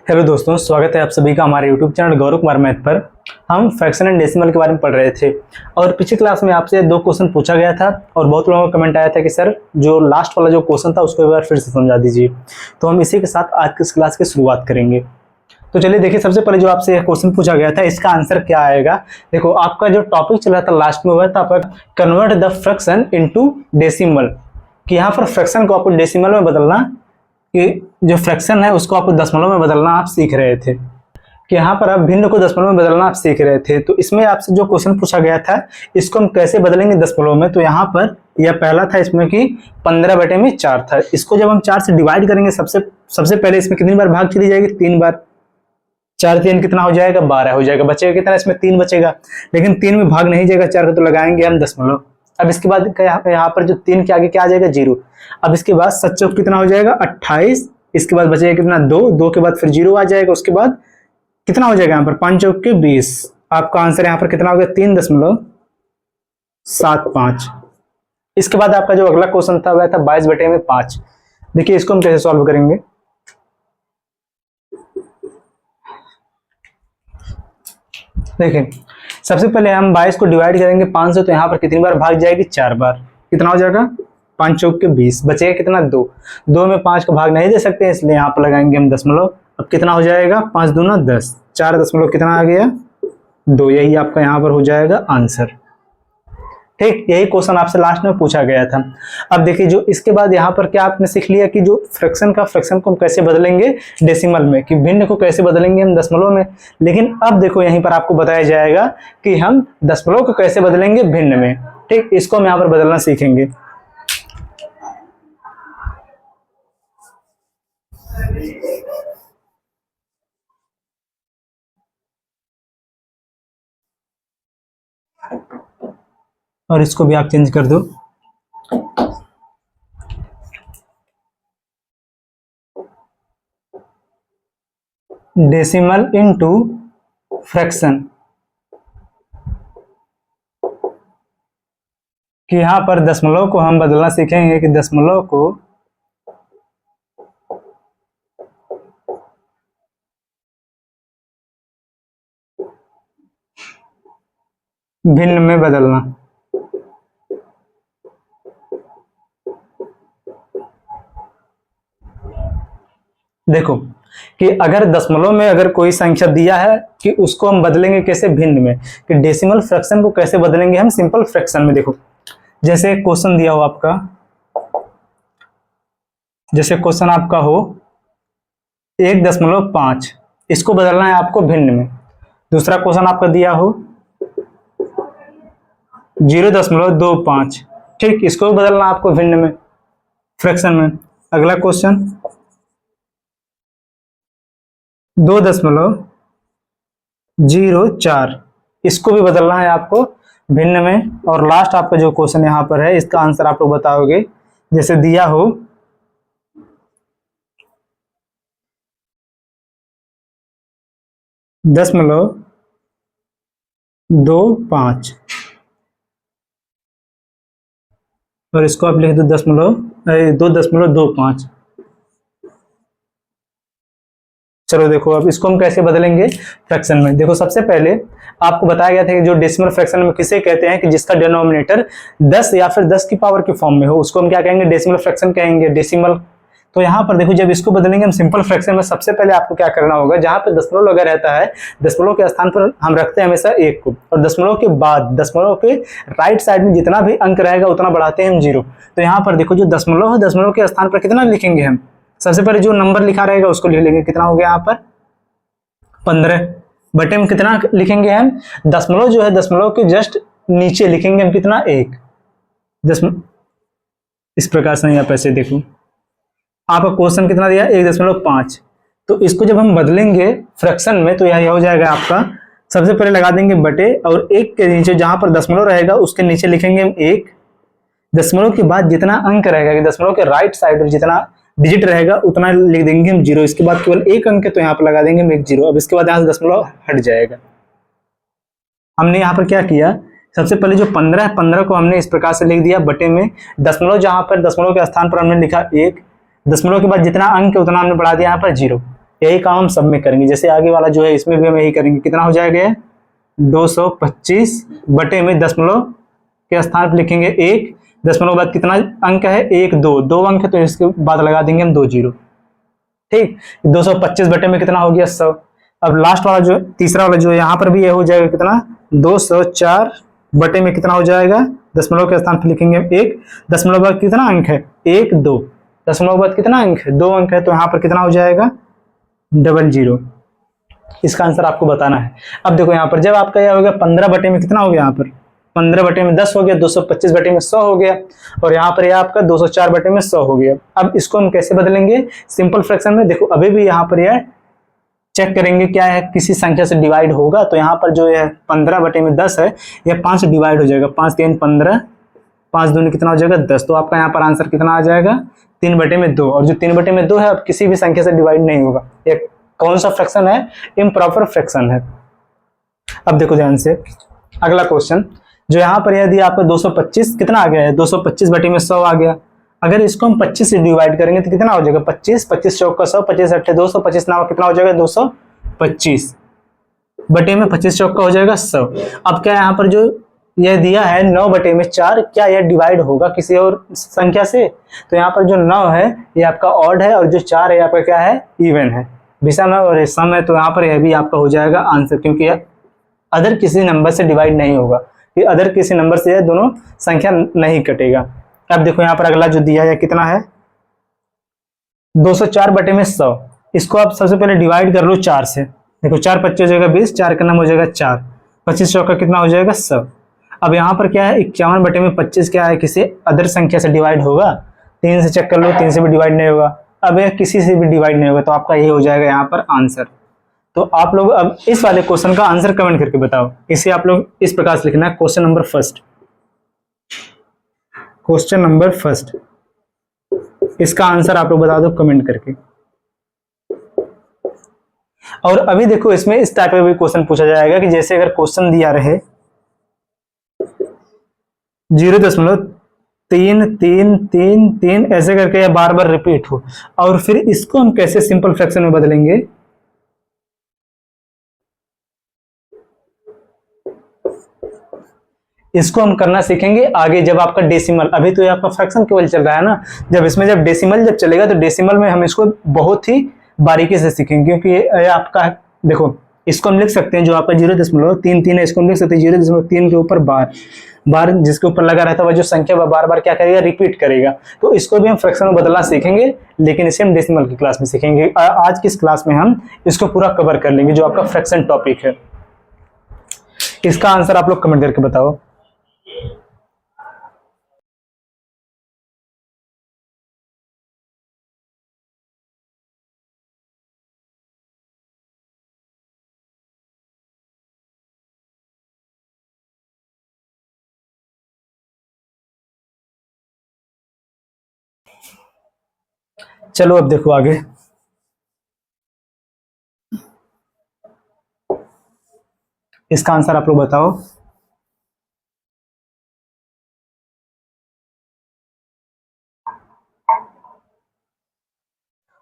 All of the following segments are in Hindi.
हेलो दोस्तों, स्वागत है आप सभी का हमारे YouTube channel Gaurav Kumar math पर। हम फ्रैक्शन एंड डेसिमल के बारे में पढ़ रहे थे और पिछली क्लास में आपसे दो क्वेश्चन पूछा गया था और बहुत लोगों का कमेंट आया था कि सर जो लास्ट वाला जो क्वेश्चन था उसको एक बार फिर से समझा दीजिए। तो हम इसी के साथ आज की इस क्लास की शुरुआत करेंगे। तो चलिए देखिए, सबसे पहले जो आपसे क्वेश्चन पूछा गया था इसका आंसर क्या आएगा। देखो, आपका जो टॉपिक चल रहा था लास्ट में हुआ था आपका convert the fraction into decimal, कि यहाँ पर फ्रैक्शन को आपको डेसिमल में बदलना, कि जो फ्रैक्शन है उसको आपको दशमलव में बदलना आप सीख रहे थे, कि यहाँ पर आप भिन्न को दशमलव में बदलना आप सीख रहे थे। तो इसमें आपसे जो क्वेश्चन पूछा गया था इसको हम कैसे बदलेंगे दशमलव में। तो यहाँ पर यह पहला था इसमें कि 15/4 था। इसको जब हम 4 से डिवाइड करेंगे सबसे पहले इसमें कितनी बार भाग चली जाएगी, 3 बार। 4 3 कितना हो जाएगा, 12 हो जाएगा। बचेगा कितना, इसमें 3 बचेगा, लेकिन 3 में भाग नहीं जाएगा 4 का, तो लगाएंगे हम दशमलव। अब इसके बाद यहाँ पर जो 3 के आगे क्या आ जाएगा, 0। अब इसके बाद 7 चौक कितना हो जाएगा, 28। इसके बाद बचेगा कितना, 2 के बाद फिर 0 आ जाएगा। उसके बाद कितना हो जाएगा यहाँ पर, 5 चौक के 20। आपका आंसर यहाँ पर कितना हो गया, 3.75। इसके बाद आपका जो अगला क्वेश्चन था वह था 22/5। देखिए इसको हम कैसे सॉल्व करेंगे। देखिए सबसे पहले हम 22 को डिवाइड करेंगे 5 से, तो यहाँ पर कितनी बार भाग जाएगी, 4 बार। कितना हो जाएगा, 5 चौक के 20। बचेगा कितना, 2 में 5 का भाग नहीं दे सकते, इसलिए यहाँ पर लगाएंगे हम दशमलव। अब कितना हो जाएगा, 5 दूना 10, 4 दशमलव कितना आ गया, 2। यही आपका यहाँ पर हो जाएगा आंसर। ठीक, यही क्वेश्चन आपसे लास्ट में पूछा गया था। अब देखिए जो इसके बाद यहाँ पर क्या आपने सीख लिया कि जो फ्रैक्शन को हम कैसे बदलेंगे डेसिमल में, कि भिन्न को कैसे बदलेंगे हम दशमलव में। लेकिन अब देखो यहीं पर आपको बताया जाएगा कि हम दशमलव को कैसे बदलेंगे भिन्न में। ठीक, इसको हम यहाँ पर बदलना सीखेंगे। और इसको भी आप चेंज कर दो। डेसिमल इनटू फ्रैक्शन, कि यहां पर दशमलव को हम बदलना सीखेंगे, कि दशमलव को भिन्न में बदलना। देखो कि अगर दशमलव में अगर कोई संख्या दिया है कि उसको हम बदलेंगे कैसे, भिन्न में, कि डेसिमल फ्रैक्शन को कैसे बदलेंगे हम सिंपल फ्रैक्शन में। देखो जैसे क्वेश्चन दिया हो आपका, जैसे क्वेश्चन आपका हो 1.5, इसको बदलना है आपको भिन्न में। दूसरा क्वेश्चन आपका दिया हो 0.25, ठीक, इसको बदलना आपको भिन्न में, फ्रैक्शन में। अगला क्वेश्चन 2.04, इसको भी बदलना है आपको भिन्न में। और लास्ट आपका जो क्वेश्चन यहाँ पर है इसका आंसर आप लोग बताओगे। जैसे दिया हो 0.25 और इसको आप लिख दो 2.25। चलो देखो अब इसको हम कैसे बदलेंगे फ्रैक्शन में। देखो सबसे पहले आपको बताया गया था कि जो डेसिमल फ्रैक्शन में किसे कहते हैं, कि जिसका डिनोमिनेटर 10 या फिर 10 की पावर की फॉर्म में हो, उसको हम क्या कहेंगे, डेसिमल फ्रैक्शन कहेंगे, डेसिमल। तो यहाँ पर देखो जब इसको बदलेंगे हम सिंपल फ्रैक्शन में, सबसे पहले आपको क्या करना होगा, जहां पर दशमलव लगा रहता है दशमलव के स्थान पर हम रखते हैं हमेशा 1 को, और दशमलव के बाद दशमलव के राइट साइड में जितना भी अंक रहेगा उतना बढ़ाते हैं हम 0। तो यहाँ पर देखो जो दशमलव है, दशमलव के स्थान पर कितना लिखेंगे हम, सबसे पहले जो नंबर लिखा रहेगा उसको लिख लेंगे। कितना हो गया यहाँ पर, 15 बटे में कितना लिखेंगे हम, दशमलव जो है दशमलव के जस्ट नीचे लिखेंगे हम कितना, 1 दशमलव। इस प्रकार से आप ऐसे देखो, आपका क्वेश्चन कितना दिया, 1.5। तो इसको जब हम बदलेंगे फ्रैक्शन में तो यह हो जाएगा आपका, सबसे पहले लगा देंगे बटे, और 1 के नीचे जहां पर दशमलव रहेगा उसके नीचे लिखेंगे हम 1। दशमलव के बाद जितना अंक रहेगा, कि दशमलव के राइट साइड में जितना डिजिट रहेगा उतना लिख देंगे हम 0। इसके बाद केवल 1 अंक है तो यहाँ पर लगा देंगे हम 1 0। अब इसके बाद यहाँ से दशमलव हट जाएगा। हमने यहाँ पर क्या किया, सबसे पहले जो 15 को हमने इस प्रकार से लिख दिया बटे में, दशमलव जहां पर दशमलव के स्थान पर हमने लिखा 1, दशमलव के बाद जितना अंक है उतना हमने बढ़ा दिया यहाँ पर 0। यही काम हम सब में करेंगे। जैसे आगे वाला जो है इसमें भी हम यही करेंगे। कितना हो जाएगा 225 बटे में दशमलव के स्थान पर लिखेंगे 1, दशमलव बाद कितना अंक है 1 2 अंक है, तो इसके बाद लगा देंगे हम 2 जीरो। ठीक, 225 बटे में कितना हो गया 100। अब लास्ट वाला जो तीसरा वाला जो है यहाँ पर भी ये हो जाएगा कितना 204 बटे में कितना हो जाएगा, दशमलव के स्थान पर लिखेंगे 1, दशमलव बाद कितना अंक है 1 2, दशमलव बाद कितना अंक है 2 अंक है, तो यहाँ पर कितना हो जाएगा 00। इसका आंसर आपको बताना है। अब देखो यहाँ पर जब आपका यह हो गया 15 बटे में कितना हो गया, यहाँ पर 15 बटे में 10 हो गया, 225 बटे में 100 हो गया, और यहाँ पर यह आपका 204 बटे में 100 हो गया। अब इसको हम कैसे बदलेंगे सिंपल फ्रैक्शन में। देखो अभी भी यहाँ पर यह चेक करेंगे क्या है, किसी संख्या से डिवाइड होगा, तो यहाँ पर जो है 15 बटे में 10 है, यह 5 से डिवाइड हो जाएगा, 5 3 15, 5 दूनी कितना हो जाएगा 10, तो आपका यहाँ पर आंसर कितना आ जाएगा 3 बटे में 2। और जो 3 बटे में 2 है अब किसी भी संख्या से डिवाइड नहीं होगा। ये कौन सा फ्रैक्शन है, इम्प्रॉपर फ्रैक्शन है। अब देखो ध्यान से अगला क्वेश्चन, जो यहाँ पर यदि आपका 225 कितना आ गया है, 225 बटे में 100 आ गया। अगर इसको हम 25 से डिवाइड करेंगे तो कितना हो जाएगा 25, 25 चौक का 100, 25 अट्ठे 200, 25 नाम कितना हो जाएगा 225 बटे में 25 चौक का हो जाएगा 100। अब क्या यहाँ पर जो यह दिया है 9 बटे में 4, क्या यह डिवाइड होगा किसी और संख्या से, तो यहाँ पर जो 9 है ये आपका ऑड है, और जो 4 है आपका क्या है इवन है, विषम है और सम है, तो यहाँ पर यह भी आपका हो जाएगा आंसर, क्योंकि यह अदर किसी नंबर से डिवाइड नहीं होगा, कि अदर किसी नंबर से यह दोनों संख्या नहीं कटेगा। अब देखो यहाँ पर अगला जो दिया है कितना है 204 बटे में 100, इसको आप सबसे पहले डिवाइड कर लो 4 से। देखो 4 25 हो जाएगा 20, 4 का नाम हो जाएगा 4, 25 चौका कितना हो जाएगा 100। अब यहाँ पर क्या है 51 बटे में 25 क्या है, किसी अदर संख्या से डिवाइड होगा, 3 से चेक कर लो, 3 से भी डिवाइड नहीं होगा, अब यह किसी से भी डिवाइड नहीं होगा, तो आपका ये हो जाएगा यहाँ पर आंसर। तो आप लोग अब इस वाले क्वेश्चन का आंसर कमेंट करके बताओ। इसे आप लोग इस प्रकार से लिखना है, क्वेश्चन नंबर फर्स्ट, इसका आंसर आप लोग बता दो कमेंट करके। और अभी देखो इसमें इस टाइप का भी क्वेश्चन पूछा जाएगा कि जैसे अगर क्वेश्चन दिया रहे 0.33333 ऐसे करके या बार बार रिपीट हो, और फिर इसको हम कैसे सिंपल फ्रैक्शन में बदलेंगे, इसको हम करना सीखेंगे आगे जब आपका डेसिमल, अभी तो ये आपका फ्रैक्शन केवल चल रहा है ना, जब इसमें जब डेसिमल जब चलेगा तो डेसिमल में हम इसको बहुत ही बारीकी से सीखेंगे, क्योंकि ये आपका देखो इसको हम लिख सकते हैं जो आपका 0.33 है, इसको हम लिख सकते हैं 0.3 के ऊपर बार जिसके ऊपर लगा रहता है वह जो संख्या वह बार बार क्या करेगा रिपीट करेगा। तो इसको भी हम फ्रैक्शन में बदलना सीखेंगे, लेकिन इसे हम डेसिमल की क्लास में सीखेंगे। आज की इस क्लास में हम इसको पूरा कवर कर लेंगे जो आपका फ्रैक्शन टॉपिक है। इसका आंसर आप लोग कमेंट करके बताओ। चलो अब देखो आगे, इसका आंसर आप लोग बताओ।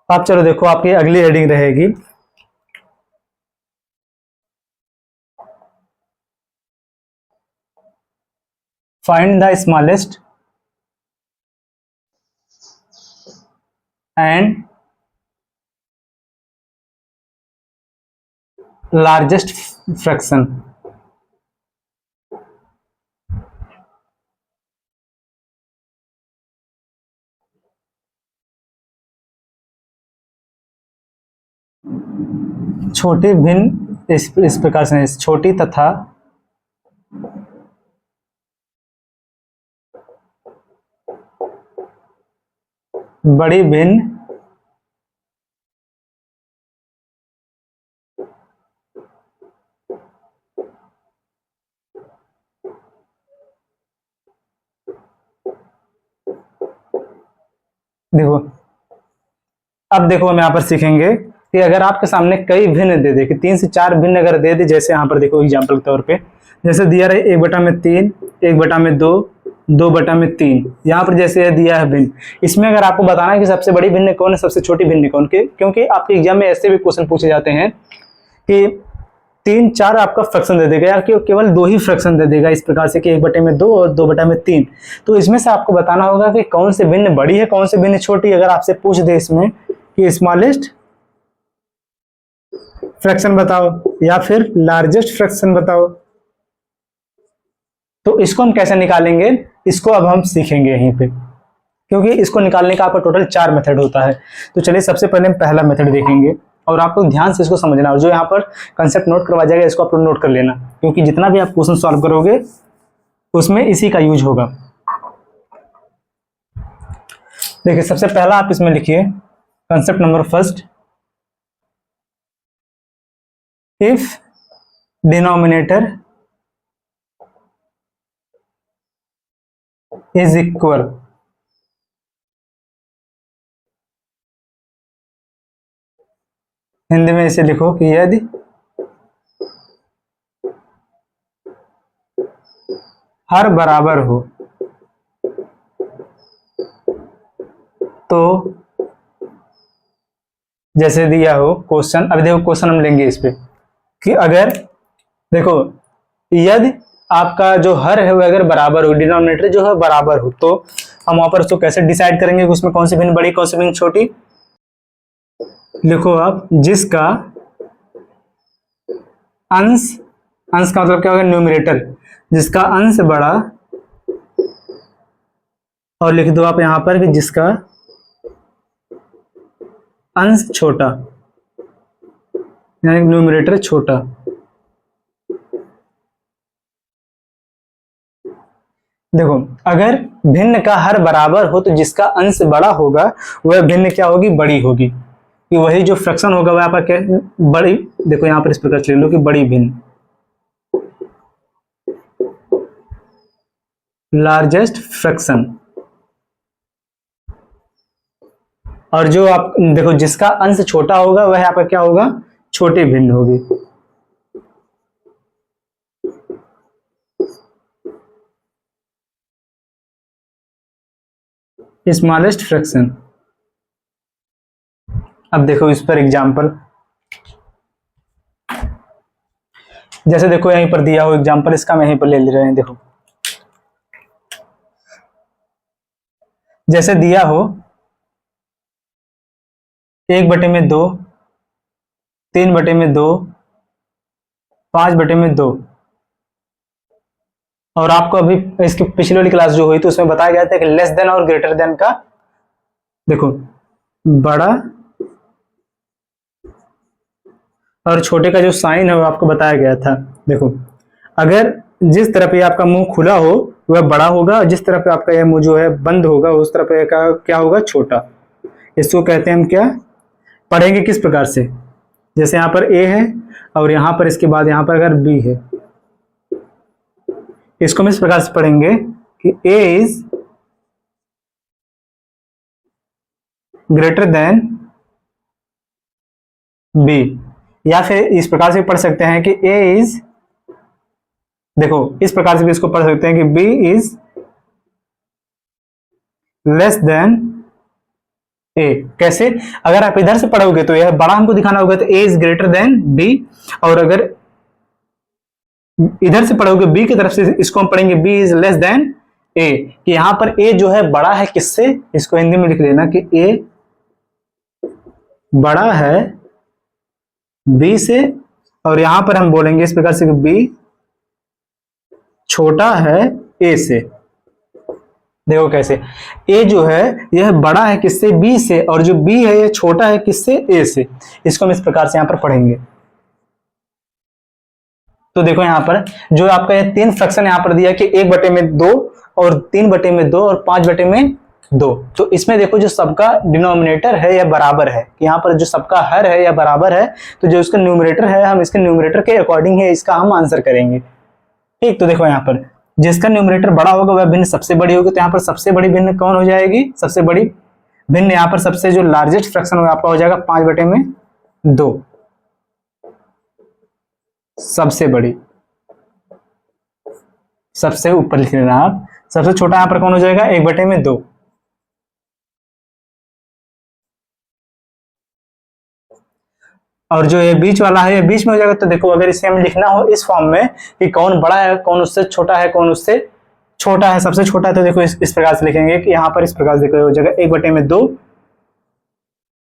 आप चलो देखो आपकी अगली हेडिंग रहेगी find the smallest and largest fraction. छोटी भिन्न इस प्रकार से छोटी तथा बड़ी भिन्न देखो अब देखो हम यहाँ पर सीखेंगे कि अगर आपके सामने कई भिन्न दे दे कि 3 से 4 भिन्न अगर दे जैसे यहाँ पर देखो एग्जाम्पल के तौर पे जैसे दिया रहे 1/3, 1/2, 2/3। यहाँ पर जैसे है दिया है भिन्न, इसमें अगर आपको बताना है कि सबसे बड़ी भिन्न कौन है, सबसे छोटी भिन्न कौन, क्योंकि आपके एग्जाम में ऐसे भी क्वेश्चन पूछे जाते हैं कि 3-4 आपका फ्रैक्शन दे देगा या केवल 2 ही फ्रैक्शन दे देगा, इस प्रकार से कि 1/2 और 2/3। तो इसमें से आपको बताना होगा कि कौन से भिन्न बड़ी है, कौन से भिन्न छोटी। अगर आपसे पूछ दे इसमें कि स्मॉलेस्ट फ्रैक्शन बताओ या फिर लार्जेस्ट फ्रैक्शन बताओ, तो इसको हम कैसे निकालेंगे, इसको अब हम सीखेंगे यहीं पे, क्योंकि इसको निकालने का आपका टोटल 4 मेथड होता है। तो चलिए सबसे पहले हम पहला मेथड देखेंगे और आप लोग ध्यान से इसको समझना, और जो यहाँ पर कंसेप्ट नोट करवा जाएगा इसको आप लोग नोट कर लेना, क्योंकि जितना भी आप क्वेश्चन सॉल्व करोगे उसमें इसी का यूज होगा। देखिए सबसे पहला आप इसमें लिखिए concept number first, if denominator is equal, Hindi में इसे लिखो कि यदि हर बराबर हो तो, जैसे दिया हो क्वेश्चन, अभी देखो क्वेश्चन हम लेंगे इस पे कि अगर देखो यदि आपका जो हर है वो अगर बराबर हो, डिनोमिनेटर जो है बराबर हो, तो हम वहां पर उसको कैसे डिसाइड करेंगे कि उसमें कौन सी भिन्न बड़ी कौन सी भिन्न छोटी। लिखो आप जिसका अंश, अंश का मतलब क्या होगा, न्यूमरेटर, जिसका अंश बड़ा, और लिख दो आप यहां पर कि जिसका अंश छोटा, यानी न्यूमरेटर छोटा। देखो अगर भिन्न का हर बराबर हो तो जिसका अंश बड़ा होगा वह भिन्न क्या होगी, बड़ी होगी, कि वही जो फ्रैक्शन होगा वह आपका क्या, बड़ी। देखो यहां पर इस प्रकार से लिख लो कि बड़ी भिन्न, लार्जेस्ट फ्रैक्शन। और जो आप देखो जिसका अंश छोटा होगा वह आपका क्या होगा, छोटी भिन्न होगी। Smallest fraction. अब देखो इस पर एग्जांपल, जैसे देखो यहीं पर दिया हो एग्जांपल, इसका हम यहीं पर ले रहे हैं। देखो जैसे दिया हो 1/2, 3/2, 5/2, और आपको अभी इसकी पिछली वाली क्लास जो हुई तो उसमें बताया गया था कि लेस देन और ग्रेटर देन का, देखो बड़ा और छोटे का जो साइन है वो आपको बताया गया था। देखो अगर जिस तरफ ये आपका मुंह खुला हो वह बड़ा होगा, और जिस तरफ आपका यह मुंह जो है बंद होगा उस तरफ का क्या होगा, छोटा। इसको कहते हैं हम क्या, पढ़ेंगे किस प्रकार से, जैसे यहाँ पर ए है और यहाँ पर इसके बाद यहाँ पर अगर बी है, इसको हम इस प्रकार से पढ़ेंगे कि ए इज ग्रेटर देन बी, या फिर इस प्रकार से पढ़ सकते हैं कि ए इज, देखो इस प्रकार से भी इसको पढ़ सकते हैं कि बी इज लेस देन ए। कैसे, अगर आप इधर से पढ़ोगे तो यह बड़ा हमको दिखाना होगा, तो ए इज ग्रेटर देन बी, और अगर इधर से पढ़ोगे बी की तरफ से, इसको हम पढ़ेंगे बी इज लेस देन ए, कि यहां पर ए जो है बड़ा है किससे, इसको हिंदी में लिख लेना कि ए बड़ा है बी से, और यहां पर हम बोलेंगे इस प्रकार से कि बी छोटा है ए से। देखो कैसे, ए जो है यह बड़ा है किससे, बी से, और जो बी है यह छोटा है किससे, ए से। इसको हम इस प्रकार से यहां पर पढ़ेंगे। तो देखो यहां पर जो आपका ये 3 फ्रैक्शन यहां पर दिया कि 1/2 और 3/2 और 5/2, तो इसमें देखो जो सबका डिनोमिनेटर है यह बराबर है, यहाँ पर जो सबका हर है यह बराबर है, तो जो इसका न्यूमरेटर है हम इसके न्यूमरेटर के अकॉर्डिंग है इसका हम आंसर करेंगे। ठीक, तो देखो यहाँ पर जिसका न्यूमरेटर बड़ा होगा वह भिन्न सबसे बड़ी होगी, तो यहाँ पर सबसे बड़ी भिन्न कौन हो जाएगी, सबसे बड़ी भिन्न यहाँ पर सबसे जो लार्जेस्ट फ्रैक्शन होगा आपका हो जाएगा 5/2, सबसे बड़ी, सबसे ऊपर लिख लेना आप सबसे छोटा यहाँ पर कौन हो जाएगा, 1/2। और जो ये बीच वाला है ये बीच में हो जाएगा। तो देखो अगर इसे हमें लिखना हो इस फॉर्म में कि कौन बड़ा है, कौन उससे छोटा है, कौन उससे छोटा है, सबसे छोटा है, तो देखो इस प्रकार से लिखेंगे कि यहाँ पर इस प्रकार से देखो हो जाएगा 1/2,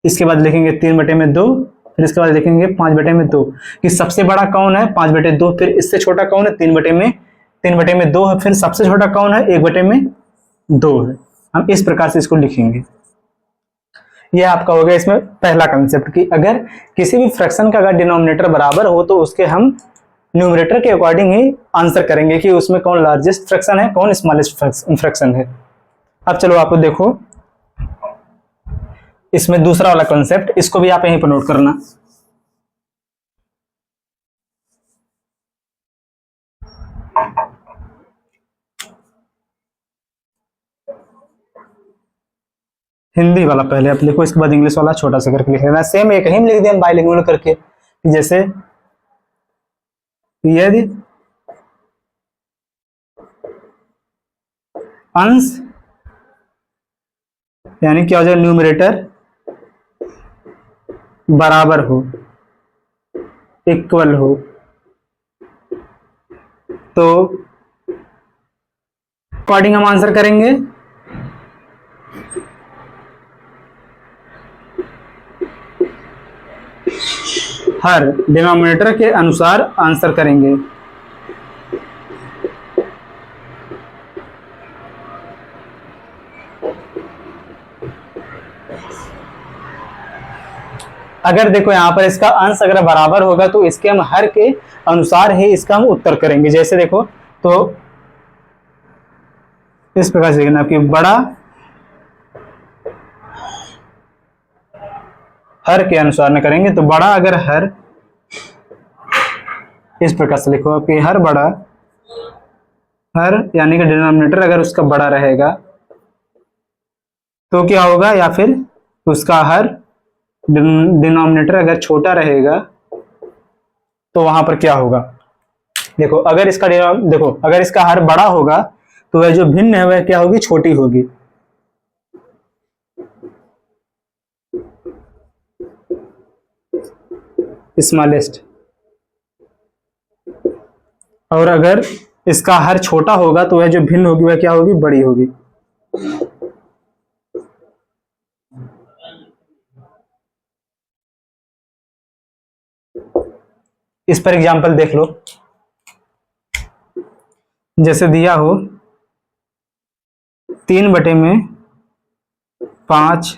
इसके बाद लिखेंगे 3/2, फिर इसके बाद लिखेंगे 5/2 कि सबसे बड़ा कौन है 5/2, फिर इससे छोटा कौन है 3/2 है, फिर सबसे छोटा कौन है 1/2 है। हम इस प्रकार से इसको लिखेंगे। यह आपका हो गया इसमें पहला कंसेप्ट कि अगर किसी भी फ्रैक्शन का अगर डिनोमिनेटर बराबर हो तो उसके हम न्यूमरेटर के अकॉर्डिंग ही आंसर करेंगे कि उसमें कौन लार्जेस्ट फ्रैक्शन है, कौन स्मॉलेस्ट फ्रैक्शन है। अब चलो आपको देखो इसमें दूसरा वाला कंसेप्ट, इसको भी आप यहीं पर नोट करना। हिंदी वाला पहले आप लिखो, इसके बाद इंग्लिश वाला छोटा सा करके लिख लेना। सेम एक ही में लिख दिया बाइलिंगुअल करके, जैसे यदि अंश यानी क्या हो जाए न्यूमरेटर बराबर हो, इक्वल हो, तो अकॉर्डिंग हम आंसर करेंगे हर डिनोमिनेटर के अनुसार आंसर करेंगे। अगर देखो यहाँ पर इसका अंश अगर बराबर होगा तो इसके हम हर के अनुसार ही इसका हम उत्तर करेंगे। जैसे देखो तो इस प्रकार से लिखना कि बड़ा हर के अनुसार न करेंगे, तो बड़ा अगर हर, इस प्रकार से लिखो कि हर बड़ा, हर यानी कि डिनोमिनेटर अगर उसका बड़ा रहेगा तो क्या होगा, या फिर उसका हर डिनोमिनेटर अगर छोटा रहेगा तो वहां पर क्या होगा। देखो अगर इसका देखो अगर इसका हर बड़ा होगा तो वह जो भिन्न है वह क्या होगी, छोटी होगी। स्मॉलेस्ट। और अगर इसका हर छोटा होगा तो वह जो भिन्न होगी वह क्या होगी, बड़ी होगी। इस पर एग्जांपल देख लो, जैसे दिया हो 3/5,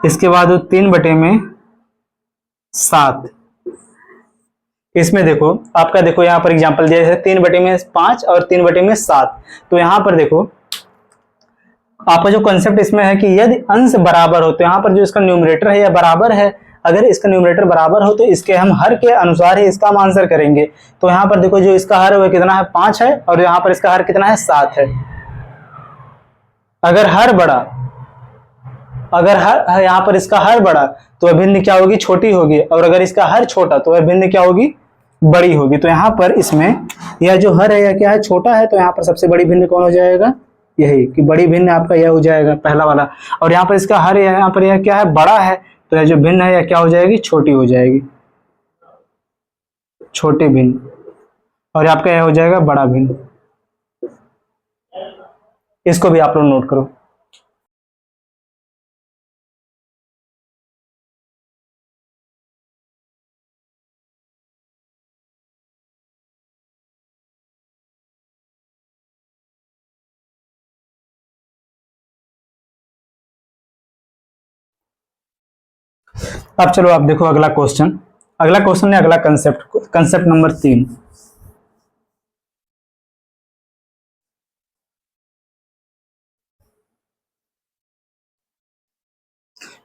इसके बाद 3/7। इसमें देखो आपका देखो यहाँ पर एग्जांपल दिया है 3/5 और 3/7। तो यहाँ पर देखो आपका जो कंसेप्ट इसमें है कि यदि अंश बराबर हो तो यहाँ पर जो इसका न्यूमरेटर है यह बराबर है। अगर इसका न्यूमरेटर बराबर हो तो इसके हम हर के अनुसार ही इसका हम आंसर करेंगे। तो यहाँ पर देखो जो इसका हर है वह कितना है, 5 है, और यहाँ पर इसका हर कितना है, 7 है। अगर हर बड़ा, अगर हर यहाँ पर इसका हर बड़ा तो वह भिन्न क्या होगी, छोटी होगी। और अगर इसका हर छोटा तो वह भिन्न क्या होगी, बड़ी होगी। तो यहाँ पर इसमें यह जो हर है यह क्या है, छोटा है, तो यहाँ पर सबसे बड़ी भिन्न कौन हो जाएगा, यही कि बड़ी भिन्न आपका यह हो जाएगा पहला वाला। और यहाँ पर इसका हर यहाँ पर यह क्या है, बड़ा है, तो यह जो भिन्न है यह क्या हो जाएगी, छोटी हो जाएगी, छोटी भिन्न। और आपका यह हो जाएगा बड़ा भिन्न। इसको भी आप लोग नोट करो। अब चलो आप देखो अगला क्वेश्चन, अगला क्वेश्चन है अगला कंसेप्ट, कंसेप्ट नंबर 3।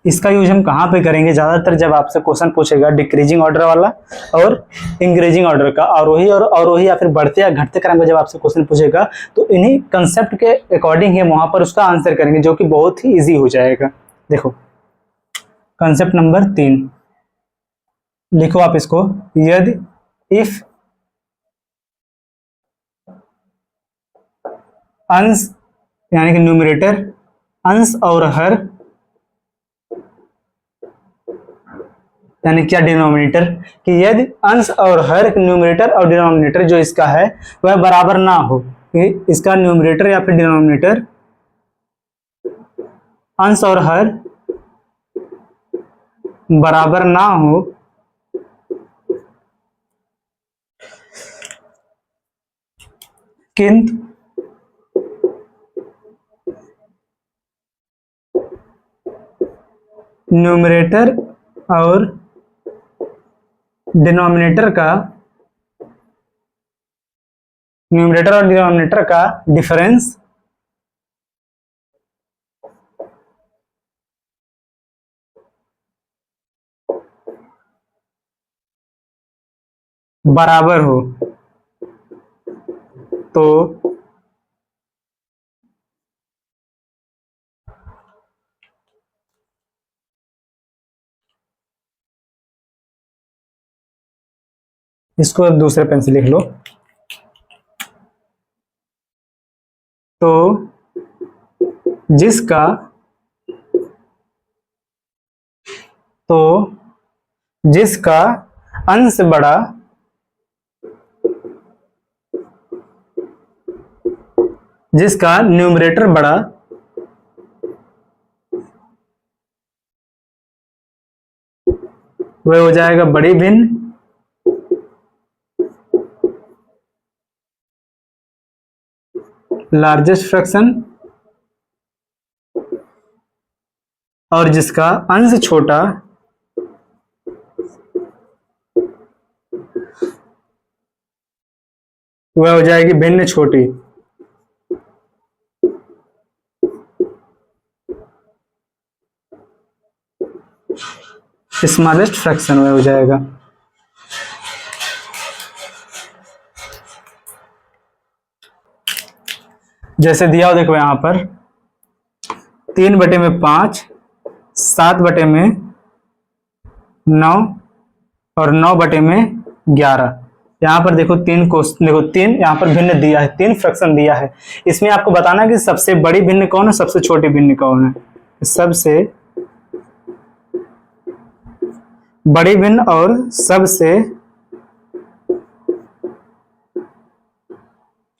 इसका यूज हम कहाँ पे करेंगे, ज्यादातर जब आपसे क्वेश्चन पूछेगा डिक्रीजिंग ऑर्डर वाला और इंक्रीजिंग ऑर्डर का, आरोही और अवरोही या फिर बढ़ते या घटते क्रम में जब आपसे क्वेश्चन पूछेगा तो इन्हीं कंसेप्ट के अकॉर्डिंग ही वहां पर उसका आंसर करेंगे, जो कि बहुत ही इजी हो जाएगा। देखो कंसेप्ट नंबर 3 लिखो आप इसको, यदि इफ अंश यानी कि न्यूमरेटर, अंश और हर यानी क्या डिनोमिनेटर, कि यदि अंश और हर न्यूमरेटर और डिनोमिनेटर जो इसका है वह बराबर ना हो, इसका न्यूमरेटर या फिर डिनोमिनेटर अंश और हर बराबर ना हो किंतु न्यूमरेटर और डिनोमिनेटर का डिफरेंस बराबर हो तो इसको अब दूसरे पेन से लिख लो। तो जिसका अंश बड़ा जिसका न्यूमरेटर बड़ा वह हो जाएगा बड़ी भिन्न, लार्जेस्ट फ्रैक्शन, और जिसका अंश छोटा वह हो जाएगी भिन्न छोटी। स्मॉलेस्ट फ्रैक्शन वह हो जाएगा। जैसे दिया हो देखो यहां पर 3/5, 7/9 और 9/11। यहाँ पर देखो तीन यहाँ पर भिन्न दिया है, 3 फ्रैक्शन दिया है। इसमें आपको बताना है कि सबसे बड़ी भिन्न कौन है, सबसे छोटी भिन्न कौन है। सबसे बड़ी भिन्न और सबसे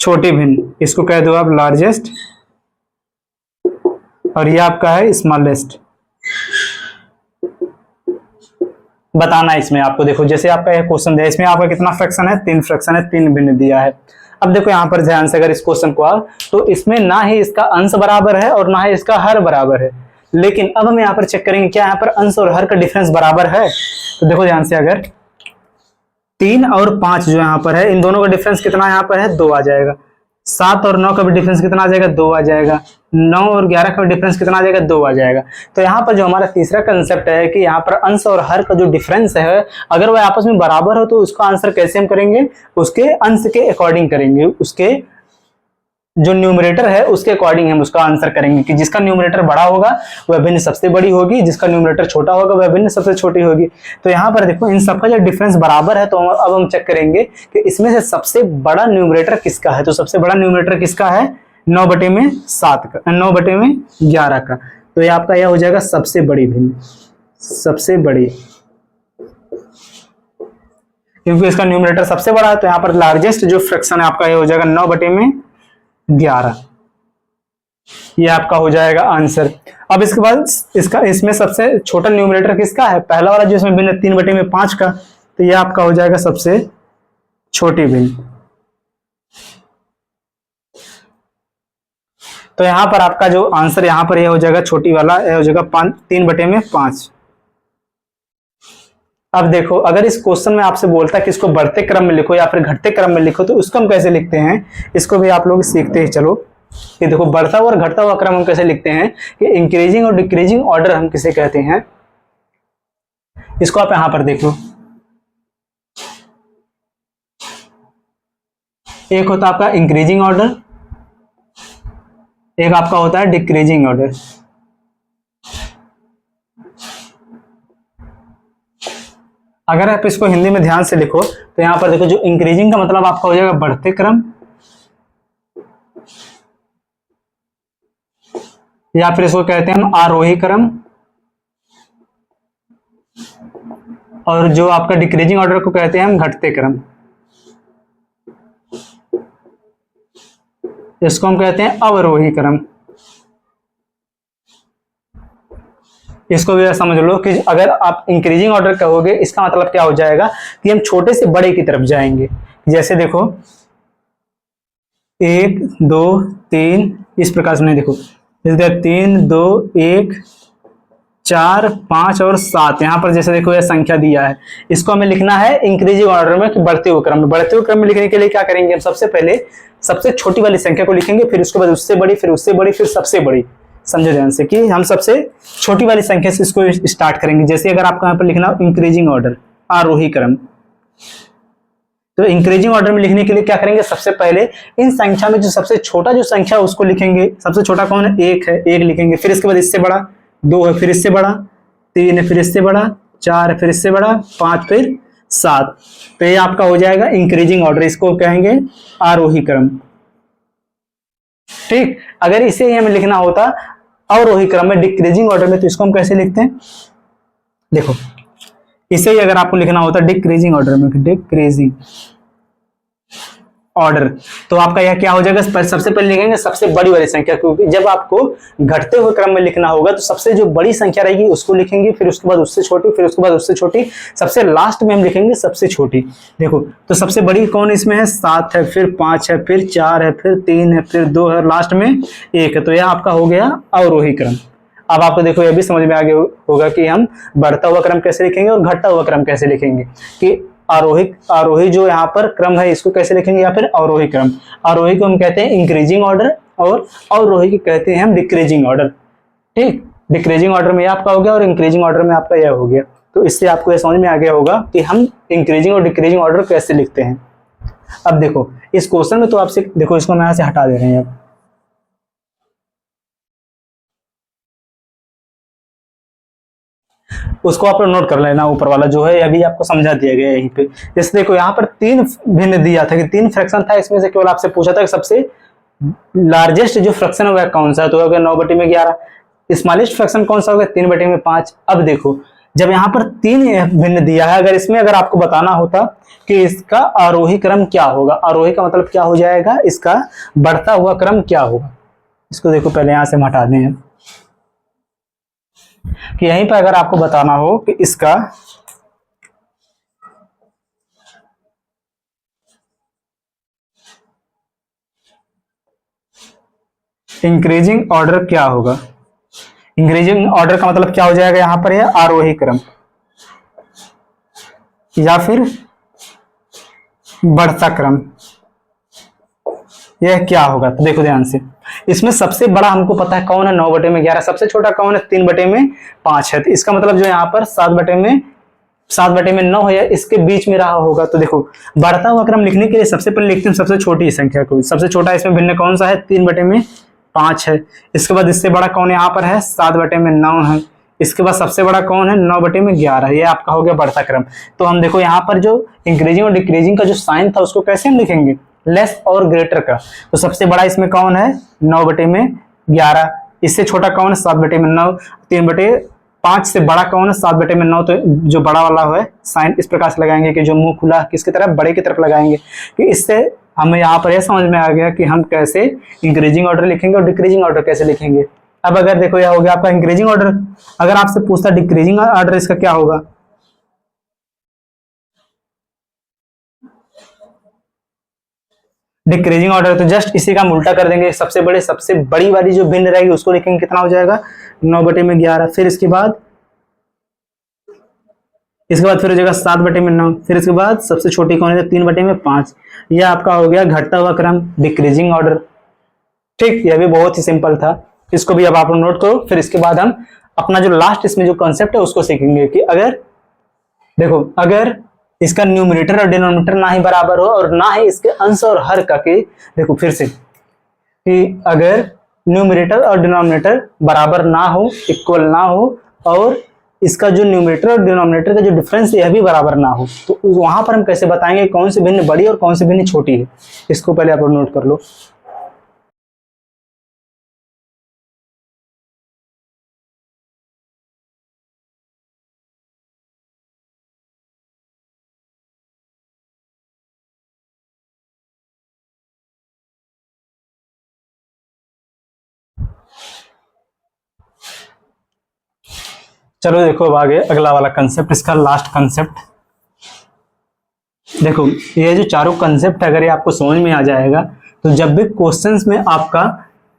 छोटी भिन्न, इसको कह दो आप लार्जेस्ट, और ये आपका है स्मॉलेस्ट। बताना है इसमें आपको, देखो जैसे आपका यह क्वेश्चन दिया, इसमें आपका कितना फ्रैक्शन है, 3 फ्रैक्शन है, 3 भिन्न दिया है। अब देखो यहाँ पर ध्यान से अगर इस क्वेश्चन को आओ तो इसमें ना ही इसका अंश बराबर है और ना ही इसका हर बराबर है, लेकिन अब हम यहाँ पर चेक करेंगे क्या यहाँ पर अंश और हर का डिफरेंस बराबर है। तो देखो ध्यान से, अगर 3 और 5 जो यहाँ पर है इन दोनों का डिफरेंस कितना यहाँ पर है, 2 आ जाएगा। 7 और 9 का भी डिफरेंस कितना आ जाएगा, 2 आ जाएगा। 9 और 11 का डिफरेंस कितना आ जाएगा, 2 आ जाएगा। तो यहाँ पर जो हमारा तीसरा कंसेप्ट है कि यहाँ पर अंश और हर का जो डिफरेंस है अगर वह आपस में बराबर हो तो उसका आंसर कैसे हम करेंगे, उसके अंश के अकॉर्डिंग करेंगे, उसके जो न्यूमरेटर है उसके अकॉर्डिंग हम उसका आंसर करेंगे कि जिसका न्यूमरेटर बड़ा होगा वह भिन्न सबसे बड़ी होगी, जिसका न्यूमरेटर छोटा होगा वह भिन्न सबसे छोटी होगी। तो यहाँ पर देखो इन सबका जो डिफरेंस बराबर है, तो अब हम चेक करेंगे कि इसमें से सबसे बड़ा न्यूमरेटर किसका है। तो सबसे बड़ा न्यूमरेटर किसका है, 9/7 का, 9/11 का। तो ये आपका यह हो जाएगा सबसे बड़ी भिन्न, सबसे बड़ी, क्योंकि इसका न्यूमरेटर सबसे बड़ा है। तो यहाँ पर लार्जेस्ट जो फ्रैक्शन है आपका यह हो जाएगा 9/11। ये आपका हो जाएगा आंसर। अब इसके बाद इसमें सबसे छोटा न्यूमरेटर किसका है, पहला वाला जो इसमें भिन्न 3/5 का, तो ये आपका हो जाएगा सबसे छोटी भिन्न। तो यहां पर आपका जो आंसर यहां पर यह हो जाएगा छोटी वाला, यह हो जाएगा 3/5। अब देखो अगर इस क्वेश्चन में आपसे बोलता है कि इसको बढ़ते क्रम में लिखो या फिर घटते क्रम में लिखो, तो उसको हम कैसे लिखते हैं, इसको भी आप लोग सीखते ही चलो। कि देखो बढ़ता हुआ और घटता हुआ क्रम हम कैसे लिखते हैं, कि इंक्रीजिंग और डिक्रीजिंग ऑर्डर हम किसे कहते हैं। इसको आप यहां पर देखो, एक होता है आपका इंक्रीजिंग ऑर्डर, एक आपका होता है डिक्रीजिंग ऑर्डर। अगर आप इसको हिंदी में ध्यान से लिखो तो यहां पर देखो जो इंक्रीजिंग का मतलब आपका हो जाएगा बढ़ते क्रम, या फिर इसको कहते हैं हम आरोही क्रम, और जो आपका डिक्रीजिंग ऑर्डर को कहते हैं हम घटते क्रम। इसको हम कहते हैं अवरोही क्रम। इसको भी समझ लो कि अगर आप इंक्रीजिंग ऑर्डर कहोगे इसका मतलब क्या हो जाएगा कि हम छोटे से बड़े की तरफ जाएंगे। जैसे देखो 1 2 3 इस प्रकार से, नहीं देखो 3 2 1 4 5 और 7, यहाँ पर जैसे देखो यह संख्या दिया है, इसको हमें लिखना है इंक्रीजिंग ऑर्डर में कि बढ़ते हुए क्रम में। बढ़ते हुए क्रम में लिखने के लिए क्या करेंगे हम, सबसे पहले सबसे छोटी वाली संख्या को लिखेंगे, फिर उसके बाद उससे बड़ी, फिर उससे बड़ी, फिर सबसे बड़ी। समझो ध्यान से कि हम सबसे छोटी वाली संख्या से इसको स्टार्ट करेंगे। जैसे अगर आपको यहाँ पर लिखना हो इंक्रीजिंग ऑर्डर, आरोही क्रम, तो इंक्रीजिंग ऑर्डर में लिखने के लिए क्या करेंगे, सबसे पहले इन संख्या में जो सबसे छोटा जो संख्या उसको लिखेंगे। सबसे छोटा कौन है, 1 है, 1 लिखेंगे। फिर इसके बाद इससे बड़ा 2 है, फिर इससे बड़ा 3 है, फिर इससे बड़ा 4 है, फिर इससे बड़ा 5, फिर 7। तो ये आपका हो जाएगा इंक्रीजिंग ऑर्डर, इसको कहेंगे आरोही क्रम। ठीक, अगर इसे ही हमें लिखना होता अवरोही क्रम में, डिक्रीजिंग ऑर्डर में, तो इसको हम कैसे लिखते हैं, देखो इसे ही अगर आपको लिखना होता डिक्रीजिंग ऑर्डर में, डिक्रीजिंग ऑर्डर, तो आपका यह क्या हो जाएगा, सबसे पहले लिखेंगे सबसे बड़ी वाली संख्या, क्योंकि जब आपको घटते हुए क्रम में लिखना होगा तो सबसे जो बड़ी संख्या रहेगी उसको लिखेंगे, फिर उसके बाद उससे छोटी, फिर उसके बाद उससे छोटी, सबसे लास्ट में हम लिखेंगे सबसे छोटी। देखो तो सबसे बड़ी कौन इसमें है, 7 है, फिर 5 है, फिर 4 है, फिर 3 है, फिर 2 है, लास्ट में 1 है। तो यह आपका हो गया अवरोही क्रम। अब आपको देखो यह भी समझ में आ गया होगा कि हम बढ़ता हुआ क्रम कैसे लिखेंगे और घटता हुआ क्रम कैसे लिखेंगे, कि आरोही जो यहाँ पर क्रम है इसको कैसे लिखेंगे, या फिर अवरोही क्रम। आरोही को हम कहते हैं इंक्रीजिंग ऑर्डर और अवरोही को कहते हैं हम डिक्रीजिंग ऑर्डर। ठीक, डिक्रीजिंग ऑर्डर में आपका हो गया और इंक्रीजिंग ऑर्डर में आपका यह हो गया। तो इससे आपको यह समझ में आ गया होगा कि हम इंक्रीजिंग और डिक्रीजिंग ऑर्डर कैसे लिखते हैं। अब देखो इस क्वेश्चन में तो आपसे, देखो इसको हम यहाँ से हटा दे रहे हैं। अब उसको आप नोट कर लेना, ऊपर वाला जो है अभी आपको समझा दिया गया है यहीं पे। जैसे देखो यहाँ पर 3 भिन्न दिया था कि 3 फ्रैक्शन था, इसमें से केवल आपसे पूछा था कि सबसे लार्जेस्ट जो फ्रैक्शन है वह कौन सा है, तो होगा 9/11। स्मॉलेस्ट फ्रैक्शन कौन सा होगा, 3/5। अब देखो जब यहाँ पर 3 भिन्न दिया है, अगर इसमें अगर आपको बताना होता कि इसका आरोही क्रम क्या होगा, आरोही का मतलब क्या हो जाएगा, इसका बढ़ता हुआ क्रम क्या होगा। इसको देखो पहले यहाँ से हम हटा दें कि यहीं पर अगर आपको बताना हो कि इसका इंक्रीजिंग ऑर्डर क्या होगा। इंक्रीजिंग ऑर्डर का मतलब क्या हो जाएगा, यहां पर है आरोही क्रम या फिर बढ़ता क्रम, यह क्या होगा। तो देखो ध्यान से, इसमें सबसे बड़ा हमको पता है कौन है, 9/11। सबसे छोटा कौन है, 3/5 है। तो इसका मतलब जो यहाँ पर 7/9 है, इसके बीच में रहा होगा। तो देखो बढ़ता हुआ क्रम लिखने के लिए सबसे पहले लिखते हैं सबसे छोटी संख्या को। सबसे छोटा इसमें भिन्न कौन सा है, 3/5 है। इसके बाद इससे बड़ा कौन यहाँ पर है, 7/9 है। इसके बाद सबसे बड़ा कौन है, 9/11। ये आपका हो गया बढ़ता क्रम। तो हम देखो यहाँ पर जो इंक्रीजिंग और डिक्रीजिंग का जो साइन था उसको कैसे हम लिखेंगे, लेस और ग्रेटर का। तो सबसे बड़ा इसमें कौन है, 9/11। इससे छोटा कौन है, 7/9। 3/5 से बड़ा कौन है, 7/9। तो जो बड़ा वाला है साइन इस प्रकार से लगाएंगे कि जो मुंह खुला किसकी तरफ, बड़े की तरफ लगाएंगे। कि इससे हमें यहाँ पर यह समझ में आ गया कि हम कैसे इंक्रीजिंग ऑर्डर लिखेंगे और डिक्रीजिंग ऑर्डर कैसे लिखेंगे। अब अगर देखो यह हो गया आपका इंक्रीजिंग ऑर्डर। अगर आपसे पूछता डिक्रीजिंग ऑर्डर इसका क्या होगा, डिक्रीजिंग ऑर्डर तो जस्ट इसी का हम उल्टा कर देंगे। सबसे बड़ी वाली जो भिन्न रहेगी उसको लिखेंगे, कितना हो जाएगा, 9/11। फिर इसके बाद फिर हो जाएगा 7/9। फिर इसके बाद सबसे छोटी कौन है, 3/5। यह आपका हो गया घटता हुआ क्रम, डिक्रीजिंग ऑर्डर। ठीक, यह भी बहुत ही सिंपल था। इसको भी अब आप नोट करो। फिर इसके बाद हम अपना जो लास्ट इसमें जो कॉन्सेप्ट है उसको सीखेंगे कि अगर देखो, अगर इसका न्यूमरेटर और डिनोमिनेटर ना ही बराबर हो और ना ही इसके अंश और हर का के, देखो फिर से कि अगर न्यूमरेटर और डिनोमिनेटर बराबर ना हो, इक्वल ना हो, और इसका जो न्यूमरेटर और डिनोमिनेटर का जो डिफरेंस है यह भी बराबर ना हो, तो वहां पर हम कैसे बताएंगे कौन सी भिन्न बड़ी और कौन सी भिन्न छोटी है। इसको पहले आप नोट कर लो। चलो देखो अब आगे अगला वाला कंसेप्ट, इसका लास्ट कंसेप्ट। देखो ये जो चारों कंसेप्ट अगर ये आपको समझ में आ जाएगा तो जब भी क्वेश्चंस में आपका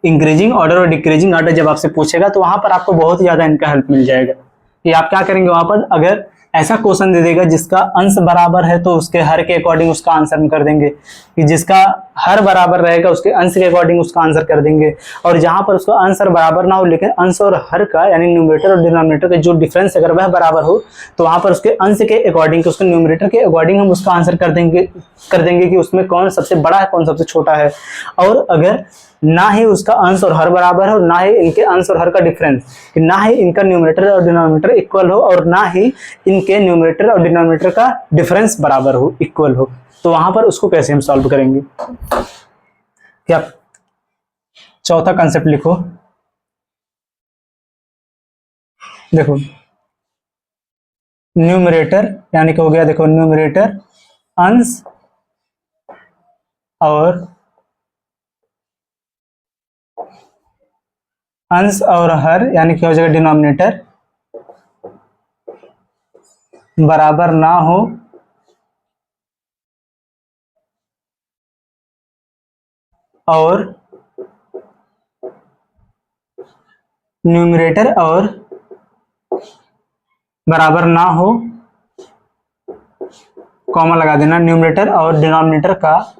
इंक्रीजिंग ऑर्डर और डिक्रीजिंग ऑर्डर जब आपसे पूछेगा तो वहां पर आपको बहुत ज्यादा इनका हेल्प मिल जाएगा कि आप क्या करेंगे। वहां पर अगर ऐसा क्वेश्चन दे देगा जिसका अंश बराबर है तो उसके हर के अकॉर्डिंग उसका आंसर हम कर देंगे, कि जिसका हर बराबर रहेगा उसके अंश के अकॉर्डिंग उसका आंसर कर देंगे। और जहां पर उसका आंसर बराबर ना हो लेकिन अंश और हर का यानी न्यूमरेटर और डिनोमिनेटर का जो डिफरेंस अगर वह बराबर हो तो वहां पर उसके अंश के अकॉर्डिंग उसके न्यूमरेटर के अकॉर्डिंग हम उसका आंसर कर देंगे कि उसमें कौन सबसे बड़ा है कौन सबसे छोटा है। और अगर ना ही उसका अंश और हर बराबर हो, ना ही इनके अंश और हर का डिफरेंस, कि ना ही इनका न्यूमरेटर और डिनोमिनेटर इक्वल हो और ना ही इनके न्यूमरेटर और डिनोमिनेटर का डिफरेंस बराबर हो, इक्वल हो, तो वहां पर उसको कैसे हम सॉल्व करेंगे। क्या चौथा कंसेप्ट लिखो। देखो न्यूमरेटर यानी कि हो गया, देखो न्यूमरेटर अंश और हर यानी कि हो जाएगा डिनोमिनेटर बराबर ना हो और न्यूमरेटर और बराबर ना हो, कॉमा लगा देना, न्यूमरेटर और डिनोमिनेटर का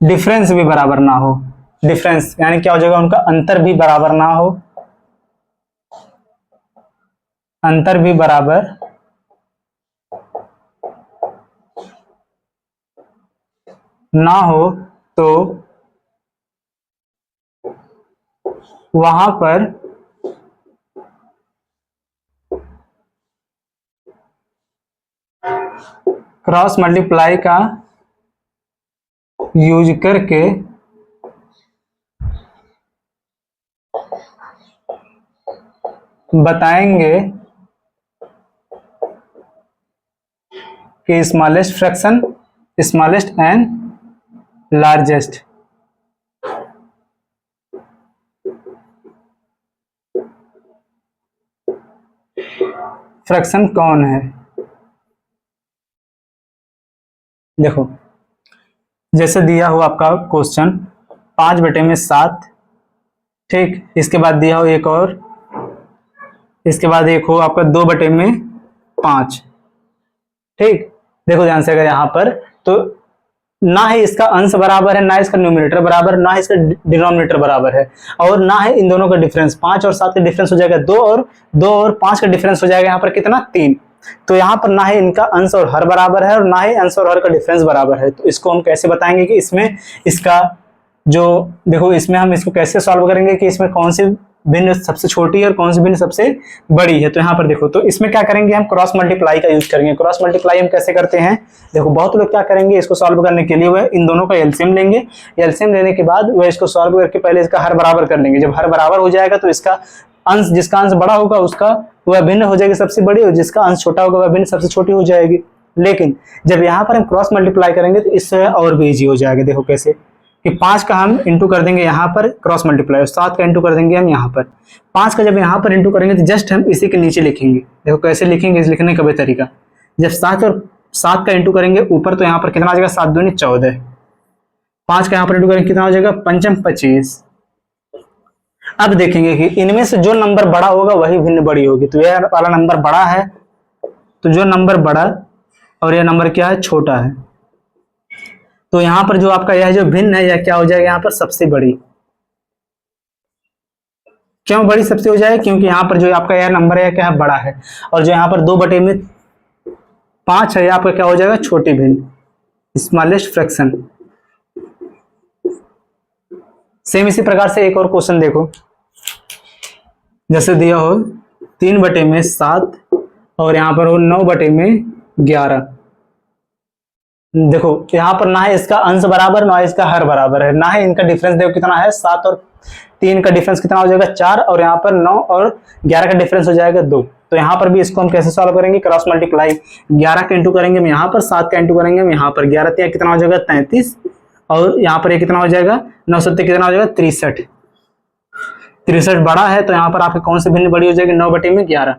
डिफरेंस भी बराबर ना हो। डिफरेंस यानी क्या हो जाएगा, उनका अंतर भी बराबर ना हो, अंतर भी बराबर ना हो तो वहां पर क्रॉस मल्टीप्लाई का यूज करके बताएंगे कि smallest fraction, smallest and largest fraction कौन है। देखो जैसे दिया हो आपका क्वेश्चन 5/7, ठीक, इसके बाद दिया हो एक और, इसके बाद एक हो आपका 2/5, ठीक। देखो ध्यान से, अगर यहाँ पर तो ना ही इसका अंश बराबर है, ना इसका न्यूमरेटर बराबर, ना इसका डिनोमिनेटर बराबर है, और ना ही इन दोनों का डिफरेंस 5 और 7 का डिफरेंस हो जाएगा 2 और 5 का डिफरेंस हो जाएगा यहाँ पर कितना 3। तो यहाँ पर ना ही इनका अंश और हर बराबर है और ना ही अंश और हर का डिफरेंस बराबर है। तो इसको हम कैसे बताएंगे कि इसमें इसका जो, देखो इसमें हम इसको कैसे सॉल्व करेंगे कि इसमें कौन सी भिन्न सबसे छोटी है और कौन सी भिन्न सबसे बड़ी है। तो यहाँ पर देखो, तो इसमें क्या करेंगे, हम क्रॉस मल्टीप्लाई का यूज करेंगे। क्रॉस मल्टीप्लाई हम कैसे करते हैं, देखो बहुत लोग क्या करेंगे, इसको सॉल्व करने के लिए वह इन दोनों का एलसीएम लेंगे, एलसीएम लेने के बाद वह इसको सॉल्व करके पहले इसका हर बराबर कर लेंगे। जब हर बराबर हो जाएगा तो इसका अंश, जिसका अंश बड़ा होगा उसका वह भिन्न हो जाएगी सबसे बड़ी, और जिसका अंश छोटा होगा वह भिन्न सबसे छोटी हो जाएगी। लेकिन जब यहाँ पर हम क्रॉस मल्टीप्लाई करेंगे तो इससे और भी इजी हो जाएगा। देखो कैसे, कि 5 का हम इंटू कर देंगे यहाँ पर क्रॉस मल्टीप्लाई, 7 का इंटू कर देंगे हम यहाँ पर। 5 का जब यहाँ पर इंटू करेंगे तो जस्ट हम इसी के नीचे लिखेंगे। देखो कैसे लिखेंगे, इस लिखने का भी तरीका, जब 7 और 7 का इंटू करेंगे ऊपर तो यहाँ पर कितना आ जाएगा, 7 दूनी 14, 5 का यहाँ पर इंटू करेंगे कितना हो जाएगा, 5 25। अब देखेंगे कि इनमें से जो नंबर बड़ा होगा वही भिन्न बड़ी होगी। तो यह वाला नंबर बड़ा है, तो जो नंबर बड़ा और यह नंबर क्या है, छोटा है, तो यहां पर जो आपका यह जो भिन्न है यह क्या हो जाएगा, यहाँ पर सबसे बड़ी। क्यों बड़ी सबसे हो जाएगा, क्योंकि यहाँ पर जो आपका यह नंबर है क्या है, बड़ा है, और जो यहाँ पर 2/5 है आपका क्या हो जाएगा, छोटी भिन्न, स्मॉलेस्ट फ्रैक्शन। सेम इसी प्रकार से एक और क्वेश्चन देखो, जैसे दिया हो 3/7 और यहाँ पर हो 9/11। देखो यहाँ पर ना है इसका अंश बराबर, ना इसका हर बराबर है, ना है इनका डिफरेंस। देखो कितना है, 7 और 3 का डिफरेंस कितना हो जाएगा, 4, और यहाँ पर 9 और 11 का डिफरेंस हो जाएगा 2। तो यहाँ पर भी इसको हम कैसे सॉल्व करेंगे, क्रॉस मल्टीप्लाई, 11 का इंटू करेंगे हम यहाँ पर, 7 का इंटू करेंगे हम यहाँ पर, 11 कितना हो जाएगा 33, और यहाँ पर ये कितना हो जाएगा 9 कितना हो जाएगा 63। 63 बड़ा है तो यहाँ पर आपकी कौन सी भिन्न बड़ी हो जाएगी 9/11।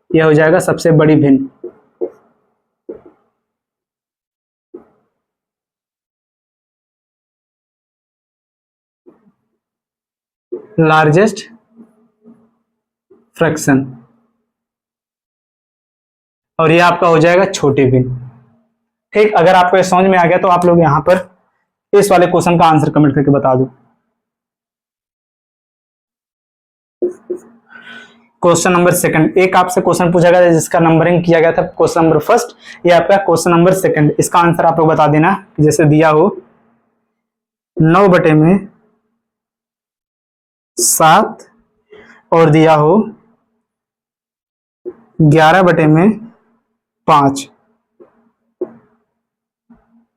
यह हो जाएगा सबसे बड़ी भिन्न। Largest fraction. और ये आपका हो जाएगा छोटी भिन्न। ठीक, अगर आपको ये समझ में आ गया तो आप लोग यहाँ पर इस वाले क्वेश्चन का आंसर कमेंट करके बता दो। क्वेश्चन नंबर सेकंड, एक आपसे क्वेश्चन पूछा गया था जिसका नंबरिंग किया गया था क्वेश्चन नंबर फर्स्ट, ये आपका क्वेश्चन नंबर सेकंड। इसका आंसर आप लोग बता देना। जैसे दिया हो 9/7 और दिया हो 11/5।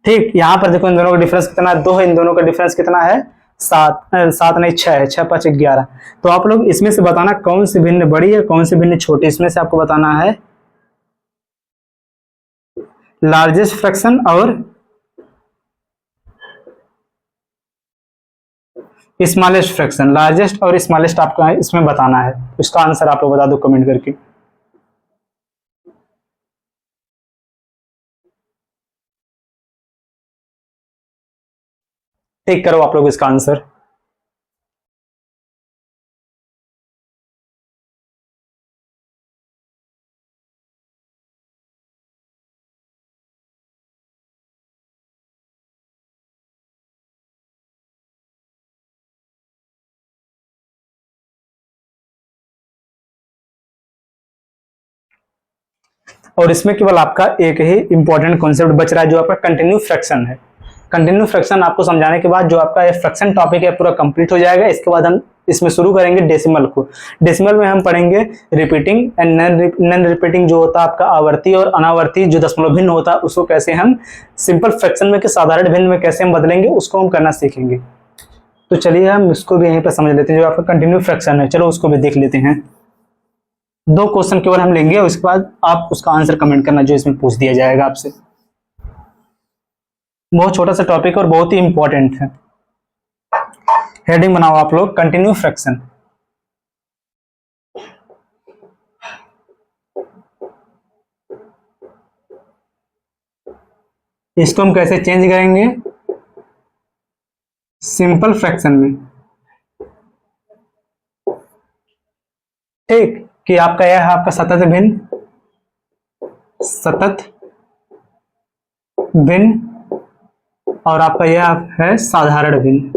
ठीक, यहां पर देखो इन दोनों का डिफरेंस कितना है 2 है, इन दोनों का डिफरेंस कितना है 7 नहीं 6 है, 6 5 11। तो आप लोग इसमें से बताना कौन सी भिन्न बड़ी है कौन सी भिन्न छोटी, इसमें से आपको बताना है लार्जेस्ट फ्रैक्शन और स्मॉलेस्ट फ्रैक्शन। लार्जेस्ट और स्मॉलेस्ट आपको इसमें बताना है, इसका आंसर आप लोग बता दो कमेंट करके। टिक करो आप लोग इसका आंसर। और इसमें केवल आपका एक ही इंपॉर्टेंट कॉन्सेप्ट बच रहा है जो आपका कंटिन्यू फ्रैक्शन है। कंटिन्यू फ्रैक्शन आपको समझाने के बाद जो आपका ये फ्रैक्शन टॉपिक है पूरा कंप्लीट हो जाएगा। इसके बाद हम इसमें शुरू करेंगे डेसिमल को। डेसिमल में हम पढ़ेंगे रिपीटिंग एंड नॉन रिपीटिंग, जो होता है आपका आवर्ती और अनावर्ती जो दशमलव भिन्न होता है उसको कैसे हम सिंपल फ्रैक्शन में कि साधारण भिन्न में कैसे हम बदलेंगे उसको हम करना सीखेंगे। तो चलिए हम इसको भी यहीं पर समझ लेते हैं। जो आपका कंटिन्यू फ्रैक्शन है चलो उसको भी देख लेते हैं। 2 क्वेश्चन केवल हम लेंगे और उसके बाद आप उसका आंसर कमेंट करना जो इसमें पूछ दिया जाएगा आपसे। बहुत छोटा सा टॉपिक और बहुत ही इंपॉर्टेंट है। हेडिंग बनाओ आप लोग कंटिन्यू फ्रैक्शन। इसको हम कैसे चेंज करेंगे सिंपल फ्रैक्शन में। ठीक, कि आपका यह है आपका सतत भिन्न, सतत भिन्न और आपका यह है साधारण भिन्न।